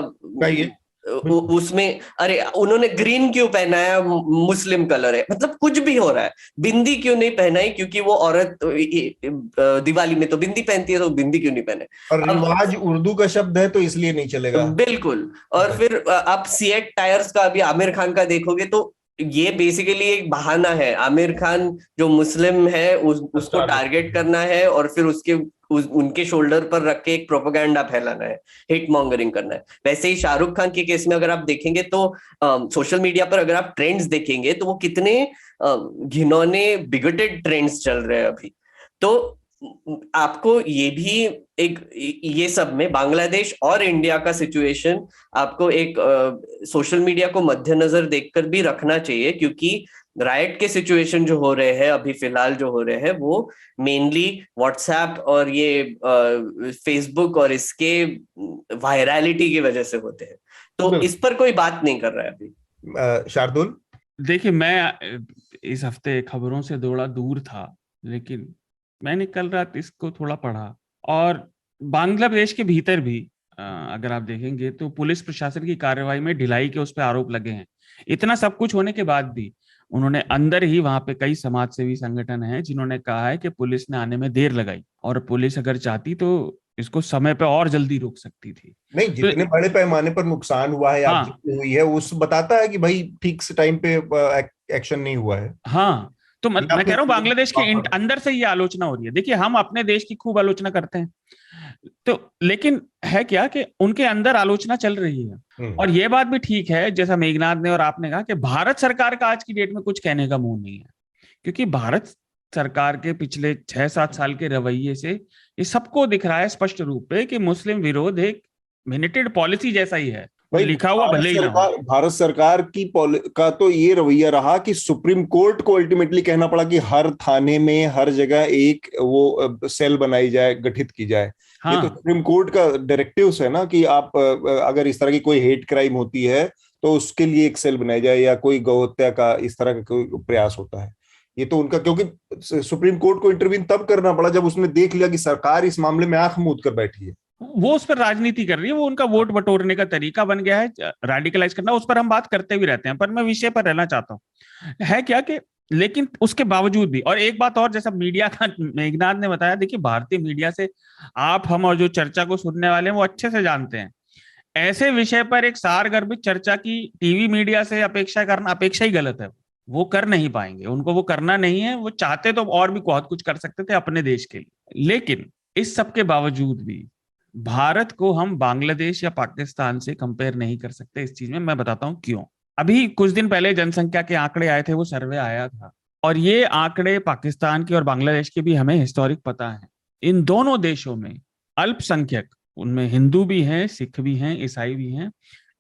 उसमें अरे उन्होंने ग्रीन क्यों पहनाया, मुस्लिम कलर है, मतलब कुछ भी हो रहा है। बिंदी क्यों नहीं पहनाई, क्योंकि वो औरत दिवाली में तो बिंदी पहनती है, तो बिंदी क्यों नहीं पहने। और रिवाज उर्दू का शब्द है तो इसलिए नहीं चलेगा, बिल्कुल। और फिर आप सीएट टायर्स का अभी आमिर खान का देखोगे तो ये बेसिकली एक बहाना है। आमिर खान जो मुस्लिम है उसको टारगेट करना है और फिर उनके शोल्डर पर रख के एक प्रोपेगेंडा फैलाना है, हिट मॉन्गरिंग करना है। वैसे ही शाहरुख खान के केस में अगर आप देखेंगे तो सोशल मीडिया पर अगर आप ट्रेंड्स देखेंगे तो वो कितने घिनौने बिगटेड ट्रेंड्स चल रहे हैं अभी। तो आपको ये भी एक, ये सब में बांग्लादेश और इंडिया का सिचुएशन आपको एक सोशल मीडिया को मद्देनजर देखकर भी रखना चाहिए, क्योंकि राइट के सिचुएशन जो हो रहे हैं अभी फिलहाल जो हो रहे हैं वो मेनली व्हाट्सएप और ये फेसबुक और इसके वायरलिटी की वजह से होते हैं। तो इस पर कोई बात नहीं कर रहा है अभी। शार्दुल, देखिए, मैं इस हफ्ते खबरों से थोड़ा दूर था, लेकिन मैंने कल रात इसको थोड़ा पढ़ा, और बांग्लादेश के भीतर भी अगर आप देखेंगे तो पुलिस प्रशासन की कार्रवाई में ढिलाई के उस पर आरोप लगे हैं। इतना सब कुछ होने के बाद भी उन्होंने अंदर ही वहां पे कई समाजसेवी संगठन हैं जिन्होंने कहा है कि पुलिस ने आने में देर लगाई, और पुलिस अगर चाहती तो इसको समय पे और जल्दी रोक सकती थी। नहीं, जितने बड़े पैमाने पर नुकसान हुआ है या जितनी हुई है उस बताता है कि भाई ठीक से टाइम पे एक्शन नहीं हुआ है। हाँ, तो मैं कह रहा हूँ बांग्लादेश के अंदर से ये आलोचना हो रही है। देखिए, हम अपने देश की खूब आलोचना करते हैं, तो लेकिन है क्या कि उनके अंदर आलोचना चल रही है। और ये बात भी ठीक है, जैसा मेघनाथ ने और आपने कहा, कि भारत सरकार का आज की डेट में कुछ कहने का मुंह नहीं है, क्योंकि भारत सरकार के पिछले 6-7 साल के रवैये से ये सबको दिख रहा है स्पष्ट रूप पे कि मुस्लिम विरोध एक मिनिटेड पॉलिसी जैसा ही है, लिखा हुआ भले ही ना हो। भारत सरकार का तो ये रवैया रहा कि सुप्रीम कोर्ट को अल्टीमेटली कहना पड़ा कि हर थाने में हर जगह एक वो सेल बनाई जाए, गठित की जाए। हाँ। ये तो सुप्रीम कोर्ट का डायरेक्टिव्स है ना कि आप अगर इस तरह की कोई हेट क्राइम होती है तो उसके लिए एक सेल बनाई जाए, या कोई गौहत्या का इस तरह का कोई प्रयास होता है। ये तो उनका, क्योंकि सुप्रीम कोर्ट को इंटरवीन तब करना पड़ा जब उसने देख लिया कि सरकार इस मामले में आंख मूंद कर बैठी है, वो उस पर राजनीति कर रही है, वो उनका वोट बटोरने का तरीका बन गया है, रेडिकलाइज करना। उस पर हम बात करते भी रहते हैं, पर मैं विषय पर रहना चाहता हूँ। है क्या कि लेकिन उसके बावजूद भी, और एक बात और, जैसा मीडिया का मेघनाथ ने बताया, देखिए भारतीय मीडिया से आप, हम और जो चर्चा को सुनने वाले हैं वो अच्छे से जानते हैं, ऐसे विषय पर एक सारगर्भित चर्चा की टीवी मीडिया से अपेक्षा ही गलत है। वो कर नहीं पाएंगे, उनको वो करना नहीं है। वो चाहते तो और भी बहुत कुछ कर सकते थे अपने देश के लिए, लेकिन इस सब के बावजूद भी भारत को हम बांग्लादेश या पाकिस्तान से कंपेयर नहीं कर सकते। इस चीज में मैं बताता हूं क्यों। अभी कुछ दिन पहले जनसंख्या के आंकड़े आए थे, वो सर्वे आया था, और ये आंकड़े पाकिस्तान के और बांग्लादेश के भी हमें हिस्टोरिक पता है। इन दोनों देशों में अल्पसंख्यक, उनमें हिंदू भी हैं, सिख भी हैं, ईसाई भी हैं,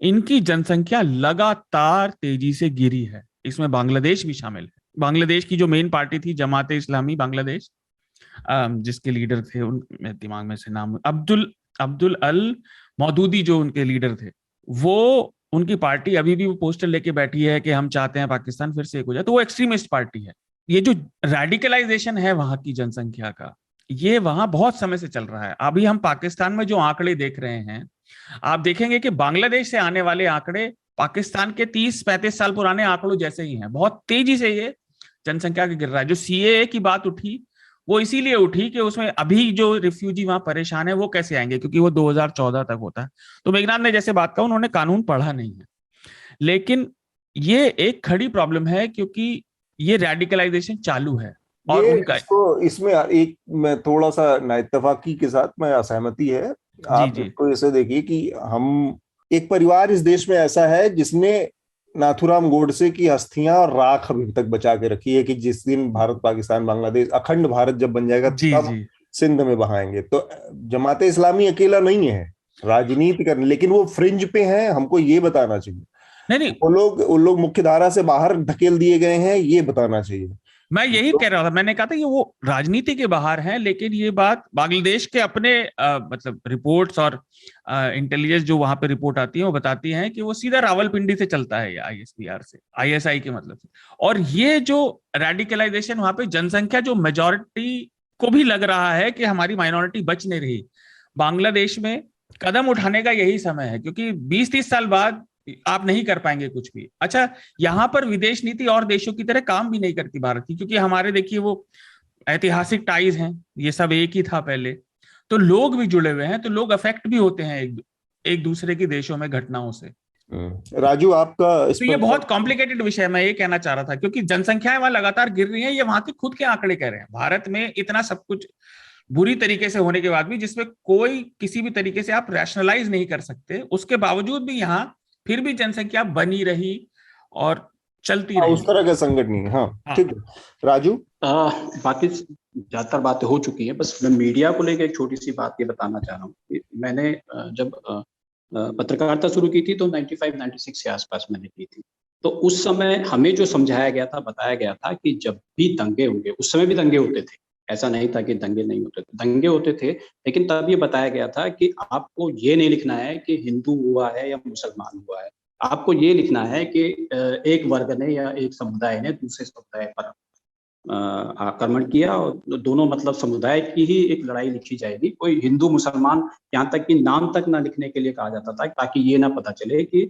इनकी जनसंख्या लगातार तेजी से गिरी है। इसमें बांग्लादेश भी शामिल है। बांग्लादेश की जो मेन पार्टी थी जमाते इस्लामी बांग्लादेश, जिसके लीडर थे, उन दिमाग में से नाम, अब्दुल अल मौदूदी जो उनके लीडर थे, वो, उनकी पार्टी अभी भी वो पोस्टर लेके बैठी है कि हम चाहते हैं पाकिस्तान फिर से एक हो जाए। तो वो एक्सट्रीमिस्ट पार्टी है। ये जो रेडिकलाइजेशन है वहां की जनसंख्या का, ये वहां बहुत समय से चल रहा है। अभी हम पाकिस्तान में जो आंकड़े देख रहे हैं, आप देखेंगे कि बांग्लादेश से आने वाले आंकड़े पाकिस्तान के 30-35 साल पुराने आंकड़ों जैसे ही हैं। बहुत तेजी से ये जनसंख्या गिर रहा है। जो सीएए की बात उठी, वो इसीलिए उठी कि उसमें अभी जो रिफ्यूजी वहां परेशान है वो कैसे आएंगे, क्योंकि वो 2014 तक होता है। तो मेघनाथ ने जैसे बात कहा, उन्होंने कानून पढ़ा नहीं है, लेकिन ये एक खड़ी प्रॉब्लम है, क्योंकि ये रेडिकलाइजेशन चालू है। और उनका इसमें एक मैं थोड़ा सा नाइत्तफाकी के साथ मैं असहमति है। आप इसको ऐसे देखिए कि हम, एक परिवार इस देश में ऐसा है जिसने नाथुराम गोडसे की अस्थियां और राख अभी तक बचा के रखी है कि जिस दिन भारत, पाकिस्तान, बांग्लादेश, अखंड भारत जब बन जाएगा तब सिंध में बहाएंगे। तो जमाते इस्लामी अकेला नहीं है राजनीति करने, लेकिन वो फ्रिंज पे हैं, हमको ये बताना चाहिए। नहीं, वो लोग मुख्य धारा से बाहर धकेल दिए गए हैं, ये बताना चाहिए। मैं यही कह रहा था, मैंने कहा था कि वो राजनीति के बाहर हैं, लेकिन ये बात बांग्लादेश के अपने मतलब रिपोर्ट्स और इंटेलिजेंस जो वहां पे रिपोर्ट आती है वो बताती हैं कि वो सीधा रावलपिंडी से चलता है, आईएसपीआर से, आईएसआई के मतलब से। और ये जो रेडिकलाइजेशन वहां पे, जनसंख्या जो मेजॉरिटी को भी लग रहा है कि हमारी माइनॉरिटी बच नहीं रही, बांग्लादेश में कदम उठाने का यही समय है, क्योंकि 20-30 साल बाद आप नहीं कर पाएंगे कुछ भी। अच्छा, यहां पर विदेश नीति और देशों की तरह काम भी नहीं करती भारत की, क्योंकि हमारे देखिए वो ऐतिहासिक टाइज हैं, ये सब एक ही था पहले, तो लोग भी जुड़े हुए हैं, तो लोग अफेक्ट भी होते हैं एक दूसरे के देशों में घटनाओं से। राजू आपका इस तो ये पर बहुत कॉम्प्लिकेटेड विषय है, मैं ये कहना चाह रहा था, क्योंकि जनसंख्याएं वहां लगातार गिर रही हैं, ये वहां के खुद के आंकड़े कह रहे हैं। भारत में इतना सब कुछ बुरी तरीके से होने के बाद भी, जिसमें कोई किसी भी तरीके से आप रैशनलाइज नहीं कर सकते, उसके बावजूद भी यहाँ फिर भी जनसंख्या बनी रही और चलती उस रही। तरह का संकट नहीं है। हाँ, हाँ। ठीक है राजू। बाकी ज्यादातर बातें हो चुकी हैं, बस मैं मीडिया को लेकर एक छोटी सी बात ये बताना चाह रहा हूँ कि मैंने जब पत्रकारिता शुरू की थी तो 95-96 के आसपास मैंने की थी। तो उस समय हमें जो समझाया गया था, बताया गया था कि जब भी दंगे होंगे, उस समय भी दंगे होते थे, ऐसा नहीं था कि दंगे नहीं होते थे, दंगे होते थे, लेकिन तब ये बताया गया था कि आपको ये नहीं लिखना है कि हिंदू हुआ है या मुसलमान हुआ है, आपको ये लिखना है कि एक वर्ग ने या एक समुदाय ने दूसरे समुदाय पर आक्रमण किया, और दोनों मतलब समुदाय की ही एक लड़ाई लिखी जाएगी। कोई हिंदू मुसलमान, यहाँ तक कि नाम तक ना लिखने के लिए कहा जाता था, ताकि ये ना पता चले कि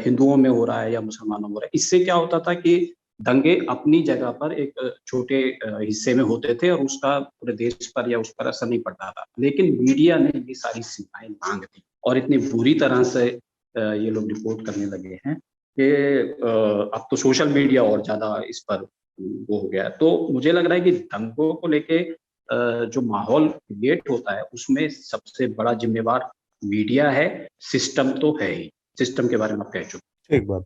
हिंदुओं में हो रहा है या मुसलमानों में हो रहा है। इससे क्या होता था कि दंगे अपनी जगह पर एक छोटे हिस्से में होते थे और उसका पूरे देश पर या उस पर असर नहीं पड़ता था। लेकिन मीडिया ने ये सारी सीमाएं लांघ दी और इतनी बुरी तरह से ये लोग रिपोर्ट करने लगे हैं कि अब तो सोशल मीडिया और ज्यादा इस पर वो हो गया। तो मुझे लग रहा है कि दंगों को लेके जो माहौल क्रिएट होता है उसमें सबसे बड़ा जिम्मेवार मीडिया है, सिस्टम तो है ही। सिस्टम के बारे में आप कह चुके। ठीक बात।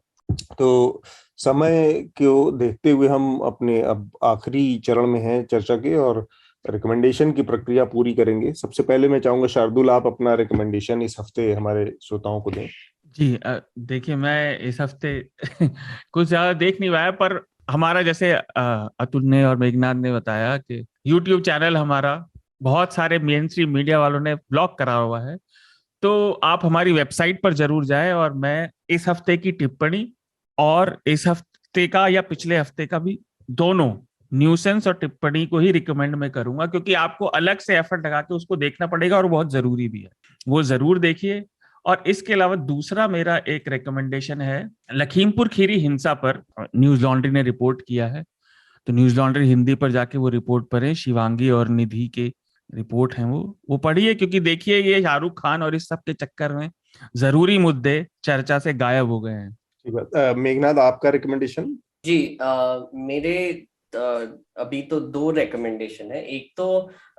तो समय को देखते हुए हम अपने अब आखिरी चरण में हैं चर्चा के, और रिकमेंडेशन की प्रक्रिया पूरी करेंगे। सबसे पहले मैं चाहूंगा शार्दुल आप अपना रिकमेंडेशन इस हफ्ते हमारे श्रोताओं को दें। जी, देखिए मैं इस हफ्ते कुछ ज्यादा देख नहीं पाया, पर हमारा जैसे अतुल ने और मेघनाथ ने बताया कि YouTube चैनल हमारा बहुत सारे मेन स्ट्रीम मीडिया वालों ने ब्लॉक करा हुआ है, तो आप हमारी वेबसाइट पर जरूर जाएं। और मैं इस हफ्ते की टिप्पणी और इस हफ्ते का या पिछले हफ्ते का भी, दोनों न्यूसेंस और टिप्पणी को ही रिकमेंड मैं करूंगा, क्योंकि आपको अलग से एफर्ट लगा के उसको देखना पड़ेगा और बहुत जरूरी भी है, वो जरूर देखिए। और इसके अलावा दूसरा मेरा एक रिकमेंडेशन है, लखीमपुर खीरी हिंसा पर न्यूज लॉन्ड्री ने रिपोर्ट किया है, तो न्यूज लॉन्ड्री हिंदी पर जाके वो रिपोर्ट पढ़े। शिवांगी और निधि के रिपोर्ट है वो पढ़िए, क्योंकि देखिए ये शाहरुख खान और इस सब के चक्कर में जरूरी मुद्दे चर्चा से गायब हो गए हैं। ठीक बात। मेघनाथ आपका रिकमेंडेशन। जी, मेरे अभी तो 2 रिकमेंडेशन है। एक तो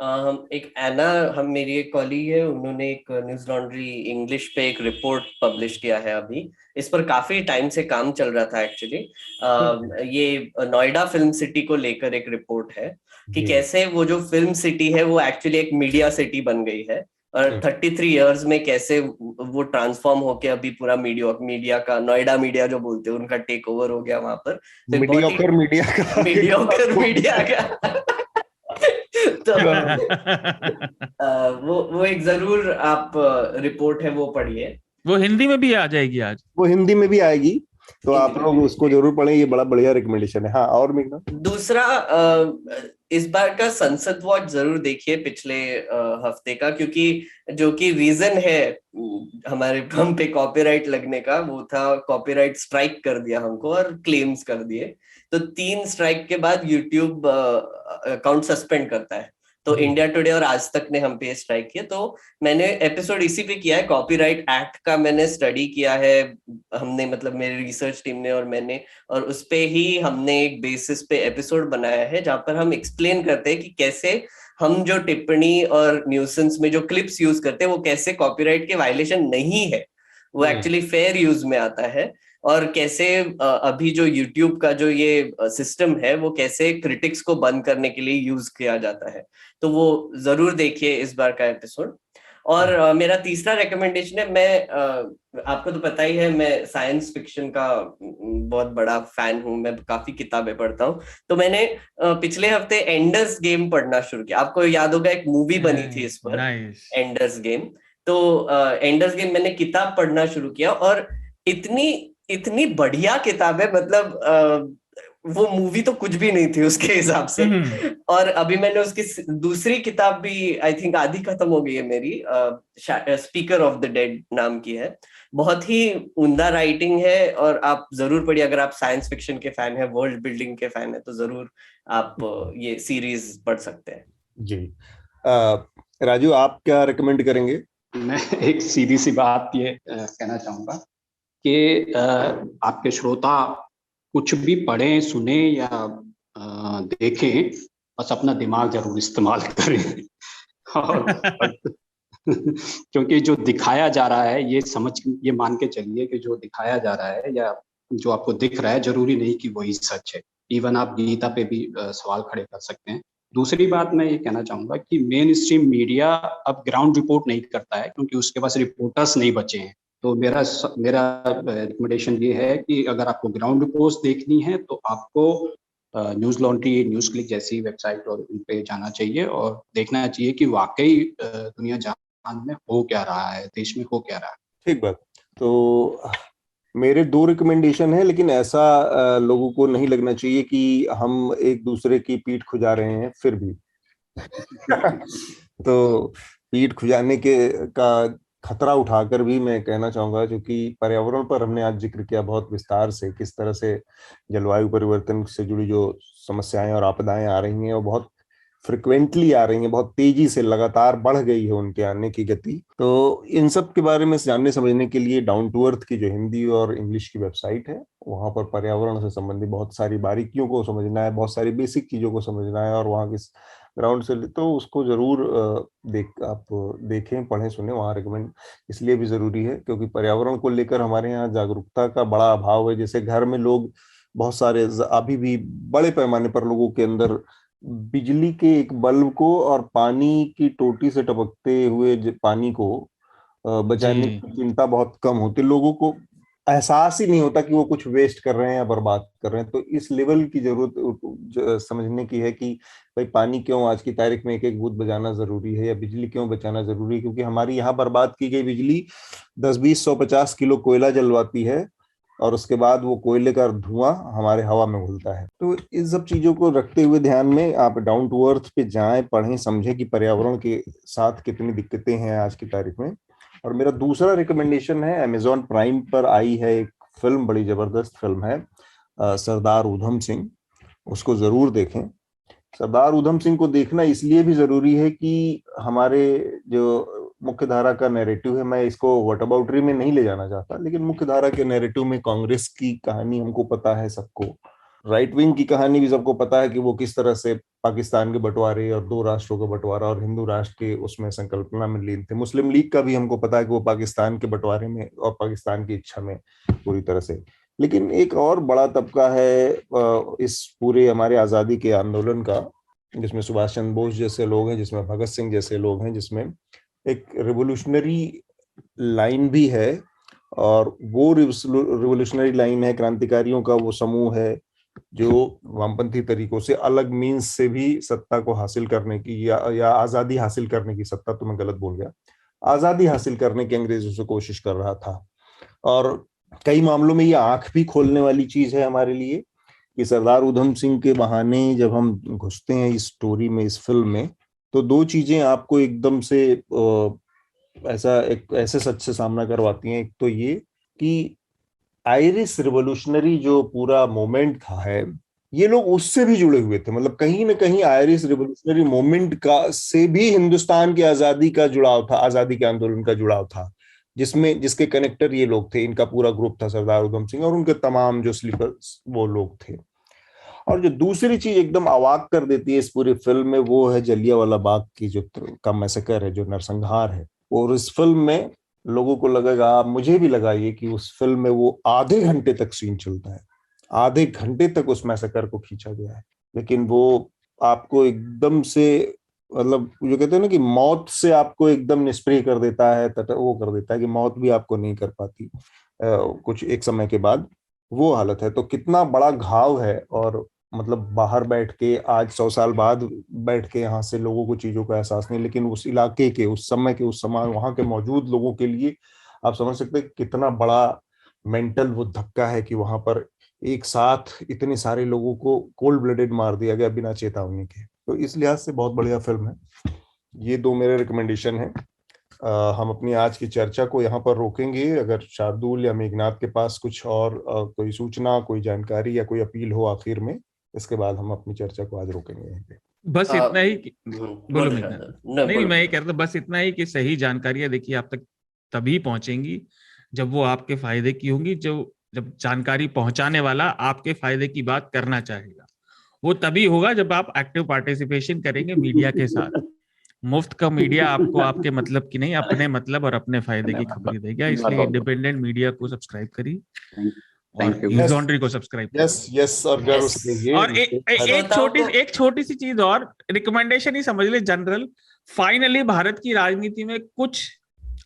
हम एक एना, हम मेरी एक कॉलीग है, उन्होंने एक न्यूज लॉन्ड्री इंग्लिश पे एक रिपोर्ट पब्लिश किया है। अभी इस पर काफी टाइम से काम चल रहा था एक्चुअली। ये नोएडा फिल्म सिटी को लेकर एक रिपोर्ट है कि कैसे वो जो फिल्म सिटी है वो एक्चुअली एक मीडिया सिटी बन गई है, और 33 इयर्स में कैसे वो ट्रांसफॉर्म होके अभी पूरा मीडिया का, नोएडा मीडिया जो बोलते हैं, उनका टेक ओवर हो गया वहां पर। तो मीडियोकर मीडिया का तो वो एक जरूर आप रिपोर्ट है वो पढ़िए। वो हिंदी में भी आ जाएगी आज, वो हिंदी में भी आएगी, तो आप लोग उसको जरूर पढ़ें। ये बड़ा बढ़िया रिकमेंडेशन है। हाँ, और मेघनाथ। दूसरा, इस बार का संसद वॉच जरूर देखिए पिछले हफ्ते का, क्योंकि जो कि रीजन है हमारे हम पे कॉपीराइट लगने का, वो था कॉपीराइट स्ट्राइक कर दिया हमको और क्लेम्स कर दिए। तो 3 स्ट्राइक के बाद यूट्यूब अकाउंट सस्पेंड करता है। तो इंडिया टुडे और आज तक ने हम पे स्ट्राइक किया। तो मैंने एपिसोड इसी पे किया है, कॉपीराइट एक्ट का मैंने स्टडी किया है, हमने मतलब मेरी रिसर्च टीम ने और मैंने, और उस पे ही हमने एक बेसिस पे एपिसोड बनाया है जहां पर हम एक्सप्लेन करते हैं कि कैसे हम जो टिप्पणी और न्यूसेंस में जो क्लिप्स यूज करते हैं वो कैसे कॉपीराइट के वायलेशन नहीं है, वो एक्चुअली फेयर यूज में आता है। और कैसे अभी जो YouTube का जो ये सिस्टम है वो कैसे क्रिटिक्स को बंद करने के लिए यूज किया जाता है। तो वो जरूर देखिए इस बार का एपिसोड। और मेरा तीसरा रिकमेंडेशन है, मैं आपको तो पता ही है मैं साइंस फिक्शन का बहुत बड़ा फैन हूँ, मैं काफी किताबें पढ़ता हूँ। तो मैंने पिछले हफ्ते एंडर्स गेम पढ़ना शुरू किया। आपको याद होगा एक मूवी बनी थी इस पर, एंडर्स गेम। तो एंडर्स गेम मैंने किताब पढ़ना शुरू किया, और इतनी बढ़िया किताब है, मतलब वो मूवी तो कुछ भी नहीं थी उसके हिसाब से। और अभी मैंने उसकी दूसरी किताब भी आई थिंक आधी खत्म हो गई है मेरी, स्पीकर ऑफ द डेड नाम की है। बहुत ही उम्दा राइटिंग है और आप जरूर पढ़िए। अगर आप साइंस फिक्शन के फैन है, वर्ल्ड बिल्डिंग के फैन है, तो जरूर आप ये सीरीज पढ़ सकते हैं। जी, राजू आप क्या रिकमेंड करेंगे? मैं एक सीधी सी बात ये कहना चाहूंगा कि आपके श्रोता कुछ भी पढ़ें, सुने या देखें, बस अपना दिमाग जरूर इस्तेमाल करें। और क्योंकि जो दिखाया जा रहा है, ये मान के चलिए कि जो दिखाया जा रहा है या जो आपको दिख रहा है, जरूरी नहीं कि वही सच है। इवन आप गीता पे भी सवाल खड़े कर सकते हैं। दूसरी बात मैं ये कहना चाहूंगा कि मेन स्ट्रीम मीडिया अब ग्राउंड रिपोर्ट नहीं करता है, क्योंकि उसके पास रिपोर्टर्स नहीं बचे हैं। तो मेरा रिकमेंडेशन ये है कि अगर आपको ग्राउंड रिपोर्ट्स देखनी है तो आपको न्यूज लॉन्ड्री, न्यूज क्लिक जैसी वेबसाइट और उन पे जाना चाहिए और देखना चाहिए कि वाकई दुनिया जहान में हो क्या रहा है, देश में हो क्या रहा है। ठीक बात। तो मेरे 2 रिकमेंडेशन है, लेकिन ऐसा लोगों को नहीं लगना चाहिए कि हम एक दूसरे की पीठ खुजा रहे हैं फिर भी। तो पीठ खुजाने का खतरा उठाकर भी मैं कहना चाहूंगा, क्योंकि पर्यावरण पर हमने आज जिक्र किया बहुत विस्तार से, किस तरह से जलवायु परिवर्तन से जुड़ी जो समस्याएं और आपदाएं आ रही हैं और बहुत फ्रिक्वेंटली आ रही हैं, बहुत तेजी से लगातार बढ़ गई है उनके आने की गति। तो इन सब के बारे में जानने समझने के लिए डाउन टू अर्थ की जो हिंदी और इंग्लिश की वेबसाइट है, वहां पर पर्यावरण से संबंधित बहुत सारी बारीकियों को समझना है, बहुत सारी बेसिक चीजों को समझना है और वहाँ की ग्राउंड से, तो उसको जरूर आप देखें, पढ़ें, सुने। वहाँ रिकमेंड इसलिए भी जरूरी है क्योंकि पर्यावरण को लेकर हमारे यहाँ जागरूकता का बड़ा अभाव है। जैसे घर में लोग बहुत सारे अभी भी बड़े पैमाने पर लोगों के अंदर बिजली के एक बल्ब को और पानी की टोटी से टपकते हुए पानी को बचाने की चिंता बहुत कम होती। लोगों को एहसास ही नहीं होता कि वो कुछ वेस्ट कर रहे हैं या बर्बाद कर रहे हैं। तो इस लेवल की जरूरत समझने की है कि भाई पानी क्यों आज की तारीख में एक एक बूंद बचाना जरूरी है, या बिजली क्यों बचाना जरूरी है। क्योंकि हमारी यहाँ बर्बाद की गई बिजली 10-20-150 किलो कोयला जलवाती है और उसके बाद वो कोयले का धुआं हमारे हवा में घुलता है। तो इन सब चीजों को रखते हुए ध्यान में आप डाउन टू अर्थ पे जाएं, पढ़ें, समझें कि पर्यावरण के साथ कितनी दिक्कतें हैं आज की तारीख में। और मेरा दूसरा रिकमेंडेशन है, अमेजॉन प्राइम पर आई है एक फिल्म, बड़ी जबरदस्त फिल्म है, सरदार उधम सिंह। उसको जरूर देखें। सरदार उधम सिंह को देखना इसलिए भी जरूरी है कि हमारे जो मुख्य धारा का नैरेटिव है, मैं इसको व्हाटअबाउटरी में नहीं ले जाना चाहता, लेकिन मुख्य धारा के नैरेटिव में कांग्रेस की कहानी हमको पता है सबको, राइट विंग की कहानी भी सबको पता है कि वो किस तरह से पाकिस्तान के बंटवारे और 2 राष्ट्रों का बंटवारा और हिंदू राष्ट्र के उसमें संकल्पना में लीन थे। मुस्लिम लीग का भी हमको पता है कि वो पाकिस्तान के बंटवारे में और पाकिस्तान की इच्छा में पूरी तरह से। लेकिन एक और बड़ा तबका है इस पूरे हमारे आजादी के आंदोलन का, जिसमें सुभाष चंद्र बोस जैसे लोग हैं, जिसमें भगत सिंह जैसे लोग हैं, जिसमें एक रिवोल्यूशनरी लाइन भी है। और वो रिवोल्यूशनरी लाइन है, क्रांतिकारियों का वो समूह है जो वामपंथी तरीकों से अलग मीन्स से भी सत्ता को हासिल करने की या आजादी हासिल करने की, सत्ता तो मैं गलत बोल गया, आजादी हासिल करने की अंग्रेजों से कोशिश कर रहा था। और कई मामलों में ये आंख भी खोलने वाली चीज है हमारे लिए कि सरदार उधम सिंह के बहाने जब हम घुसते हैं इस स्टोरी में, इस फिल्म में, तो 2 चीजें आपको एकदम से ऐसे सच से सामना करवाती हैं। एक तो ये कि आयरिश रिवोल्यूशनरी जो पूरा मोमेंट था है, ये लोग उससे भी जुड़े हुए थे। मतलब कहीं ना कहीं आयरिश रिवोल्यूशनरी मोमेंट का से भी हिंदुस्तान की आजादी का जुड़ाव था, आजादी के आंदोलन का जुड़ाव था, जिसके कनेक्टर ये लोग थे। इनका पूरा ग्रुप था सरदार उधम सिंह और उनके तमाम जो स्लीपर्स वो लोग थे। और जो दूसरी चीज एकदम अवाक कर देती है इस पूरी फिल्म में, वो है जलियांवाला बाग की जो का मैसेकर है, जो नरसंहार है। और इस फिल्म में लोगों को लगेगा, मुझे भी लगा ये, कि उस फिल्म में वो आधे घंटे तक सीन चलता है, आधे घंटे तक उस मैसेकर को खींचा गया है, लेकिन वो आपको एकदम से, मतलब जो कहते हैं ना कि मौत से आपको एकदम निष्प्रिय कर देता है, वो कर देता है कि मौत भी आपको नहीं कर पाती कुछ एक समय के बाद, वो हालत है। तो कितना बड़ा घाव है। और मतलब बाहर बैठ के, आज 100 साल बाद बैठ के यहाँ से लोगों को चीजों का एहसास नहीं, लेकिन उस इलाके के, उस समय के, उस समय वहां के मौजूद लोगों के लिए आप समझ सकते हैं कितना बड़ा मेंटल वो धक्का है कि वहां पर एक साथ इतने सारे लोगों को कोल्ड ब्लडेड मार दिया गया बिना चेतावनी के। तो इस लिहाज से बहुत बढ़िया फिल्म है। ये 2 मेरे रिकमेंडेशन हैं। हम अपनी आज की चर्चा को यहाँ पर रोकेंगे। अगर शार्दुल या मेघनाथ के पास कुछ और कोई सूचना, कोई जानकारी या कोई अपील हो आखिर में, इसके बाद हम अपनी चर्चा को आज रोकेंगे यहीं पे। बस इतना ही बोलो मेघनाथ। नहीं, मैं ये कह रहा था बस इतना ही कि सही जानकारियां देखिए आप तक तभी पहुंचेंगी जब वो आपके फायदे की होंगी, जब जानकारी पहुंचाने वाला आपके फायदे की बात करना चाहेगा। वो तभी होगा जब आप एक्टिव पार्टिसिपेशन करेंगे मीडिया के साथ। मुफ्त का मीडिया आपको आपके मतलब की नहीं, अपने मतलब और अपने फायदे की खबरें देगा। इसलिए इंडिपेंडेंट मीडिया को सब्सक्राइब करिए और न्यूज लॉन्ड्री को सब्सक्राइब करिए। यस और गर्व से कहिए। और एक छोटी सी चीज और रिकमेंडेशन ही समझ ले, जनरल, फाइनली भारत की राजनीति में कुछ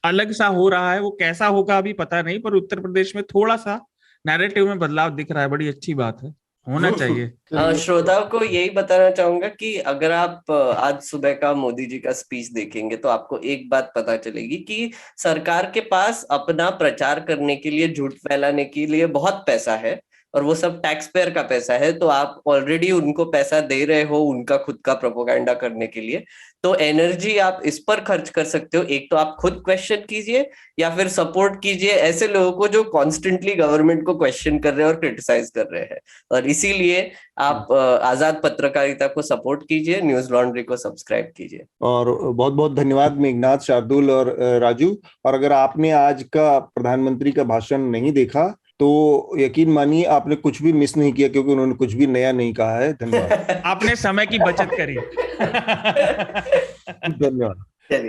अलग सा हो रहा है। वो कैसा होगा अभी पता नहीं, पर उत्तर प्रदेश में थोड़ा सा नैरेटिव में बदलाव दिख रहा है। बड़ी अच्छी बात है, होना चाहिए। श्रोताओं को यही बताना चाहूंगा कि अगर आप आज सुबह का मोदी जी का स्पीच देखेंगे तो आपको एक बात पता चलेगी कि सरकार के पास अपना प्रचार करने के लिए, झूठ फैलाने के लिए बहुत पैसा है, और वो सब टैक्स पेयर का पैसा है। तो आप ऑलरेडी उनको पैसा दे रहे हो उनका खुद का प्रोपेगेंडा करने के लिए, तो एनर्जी आप इस पर खर्च कर सकते हो। एक तो आप खुद क्वेश्चन कीजिए या फिर सपोर्ट कीजिए ऐसे लोगों को जो कॉन्स्टेंटली गवर्नमेंट को क्वेश्चन कर रहे हैं और क्रिटिसाइज कर रहे हैं। और इसीलिए आप आजाद पत्रकारिता को सपोर्ट कीजिए, न्यूज लॉन्ड्री को सब्सक्राइब कीजिए। और बहुत बहुत धन्यवाद मेघनाथ, शार्दुल और राजू। और अगर आपने आज का प्रधानमंत्री का भाषण नहीं देखा तो यकीन मानिए आपने कुछ भी मिस नहीं किया, क्योंकि उन्होंने कुछ भी नया नहीं कहा है। धन्यवाद। आपने समय की बचत करी।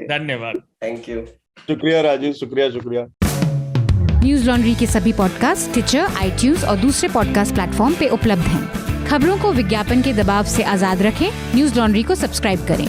धन्यवाद। Thank you. शुक्रिया राजू, शुक्रिया। न्यूज लॉन्ड्री के सभी पॉडकास्ट टिचर, आईट्यूज और दूसरे पॉडकास्ट प्लेटफॉर्म पे उपलब्ध हैं। खबरों को विज्ञापन के दबाव से आजाद रखें, न्यूज लॉन्ड्री को सब्सक्राइब करें।